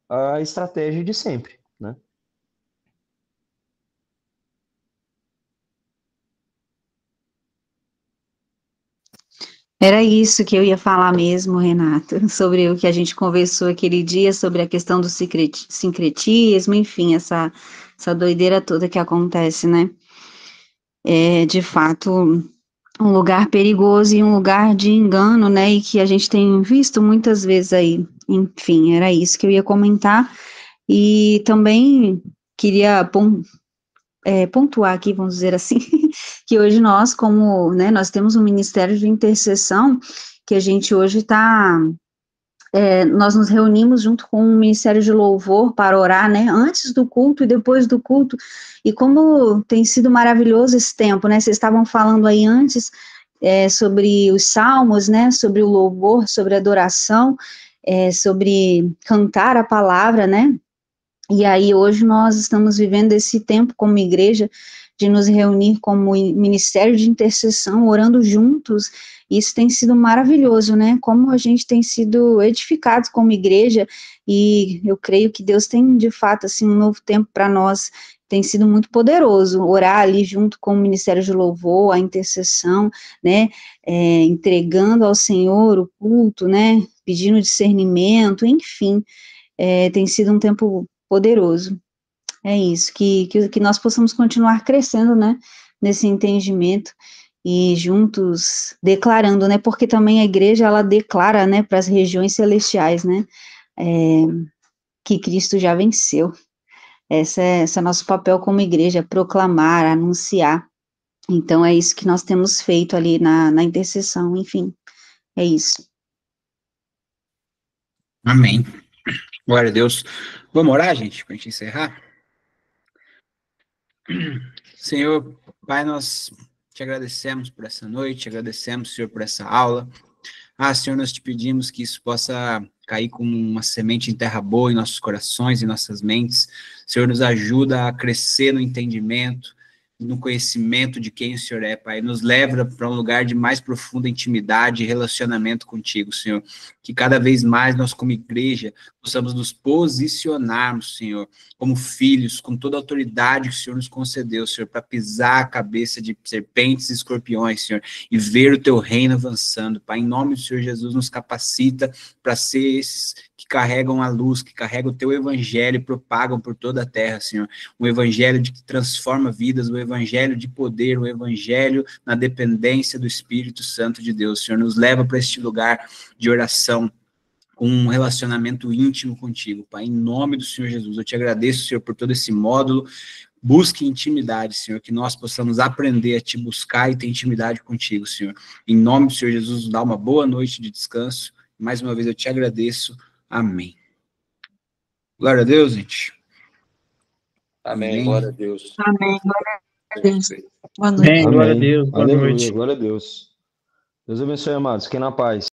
B: a estratégia de sempre, né?
D: Era isso que eu ia falar mesmo, Renato, sobre o que a gente conversou aquele dia, sobre a questão do sincretismo, enfim, essa doideira toda que acontece, né? É, de fato, um lugar perigoso e um lugar de engano, né? E que a gente tem visto muitas vezes aí. Enfim, era isso que eu ia comentar. E também queria pontuar aqui, vamos dizer assim, que hoje nós, como, né, nós temos um ministério de intercessão, que a gente hoje está, nós nos reunimos junto com o Ministério de Louvor para orar, né, antes do culto e depois do culto, e como tem sido maravilhoso esse tempo, né, vocês estavam falando aí antes, sobre os salmos, né, sobre o louvor, sobre a adoração, sobre cantar a palavra, né, e aí hoje nós estamos vivendo esse tempo como igreja, de nos reunir como ministério de intercessão, orando juntos, isso tem sido maravilhoso, né, como a gente tem sido edificados como igreja, e eu creio que Deus tem, de fato, assim, um novo tempo para nós, tem sido muito poderoso, orar ali junto com o Ministério de Louvor, a intercessão, né, entregando ao Senhor o culto, né, pedindo discernimento, enfim, tem sido um tempo poderoso. É isso, que nós possamos continuar crescendo, né, nesse entendimento e juntos declarando, né, porque também a igreja, ela declara, né, para as regiões celestiais, né, que Cristo já venceu. Esse é nosso papel como igreja, proclamar, anunciar. Então, é isso que nós temos feito ali na intercessão, enfim, é isso.
A: Amém. Glória a Deus. Vamos orar, gente, para a gente encerrar? Senhor, Pai, nós te agradecemos por essa noite, agradecemos, Senhor, por essa aula. Senhor, nós te pedimos que isso possa cair como uma semente em terra boa em nossos corações e nossas mentes. Senhor, nos ajuda a crescer no entendimento, no conhecimento de quem o Senhor é, Pai. Nos leva para um lugar de mais profunda intimidade e relacionamento contigo, Senhor. Que cada vez mais nós, como igreja, possamos nos posicionarmos, Senhor, como filhos, com toda a autoridade que o Senhor nos concedeu, Senhor, para pisar a cabeça de serpentes e escorpiões, Senhor, e ver o teu reino avançando, Pai. Em nome do Senhor Jesus, nos capacita para ser esses que carregam a luz, que carregam o teu evangelho e propagam por toda a terra, Senhor. Um evangelho que transforma vidas, um evangelho de poder, um evangelho na dependência do Espírito Santo de Deus, Senhor. Nos leva para este lugar de oração, com um relacionamento íntimo contigo, Pai, em nome do Senhor Jesus. Eu te agradeço, Senhor, por todo esse módulo. Busque intimidade, Senhor, que nós possamos aprender a te buscar e ter intimidade contigo, Senhor. Em nome do Senhor Jesus, dá uma boa noite de descanso. Mais uma vez eu te agradeço. Amém. Glória a Deus, gente.
C: Amém. Glória a Deus.
F: Amém. Glória a Deus. Boa noite.
E: Amém, glória a Deus, boa
B: Aleluia,
E: noite.
B: glória a Deus. Deus abençoe, amados. Fiquem na paz.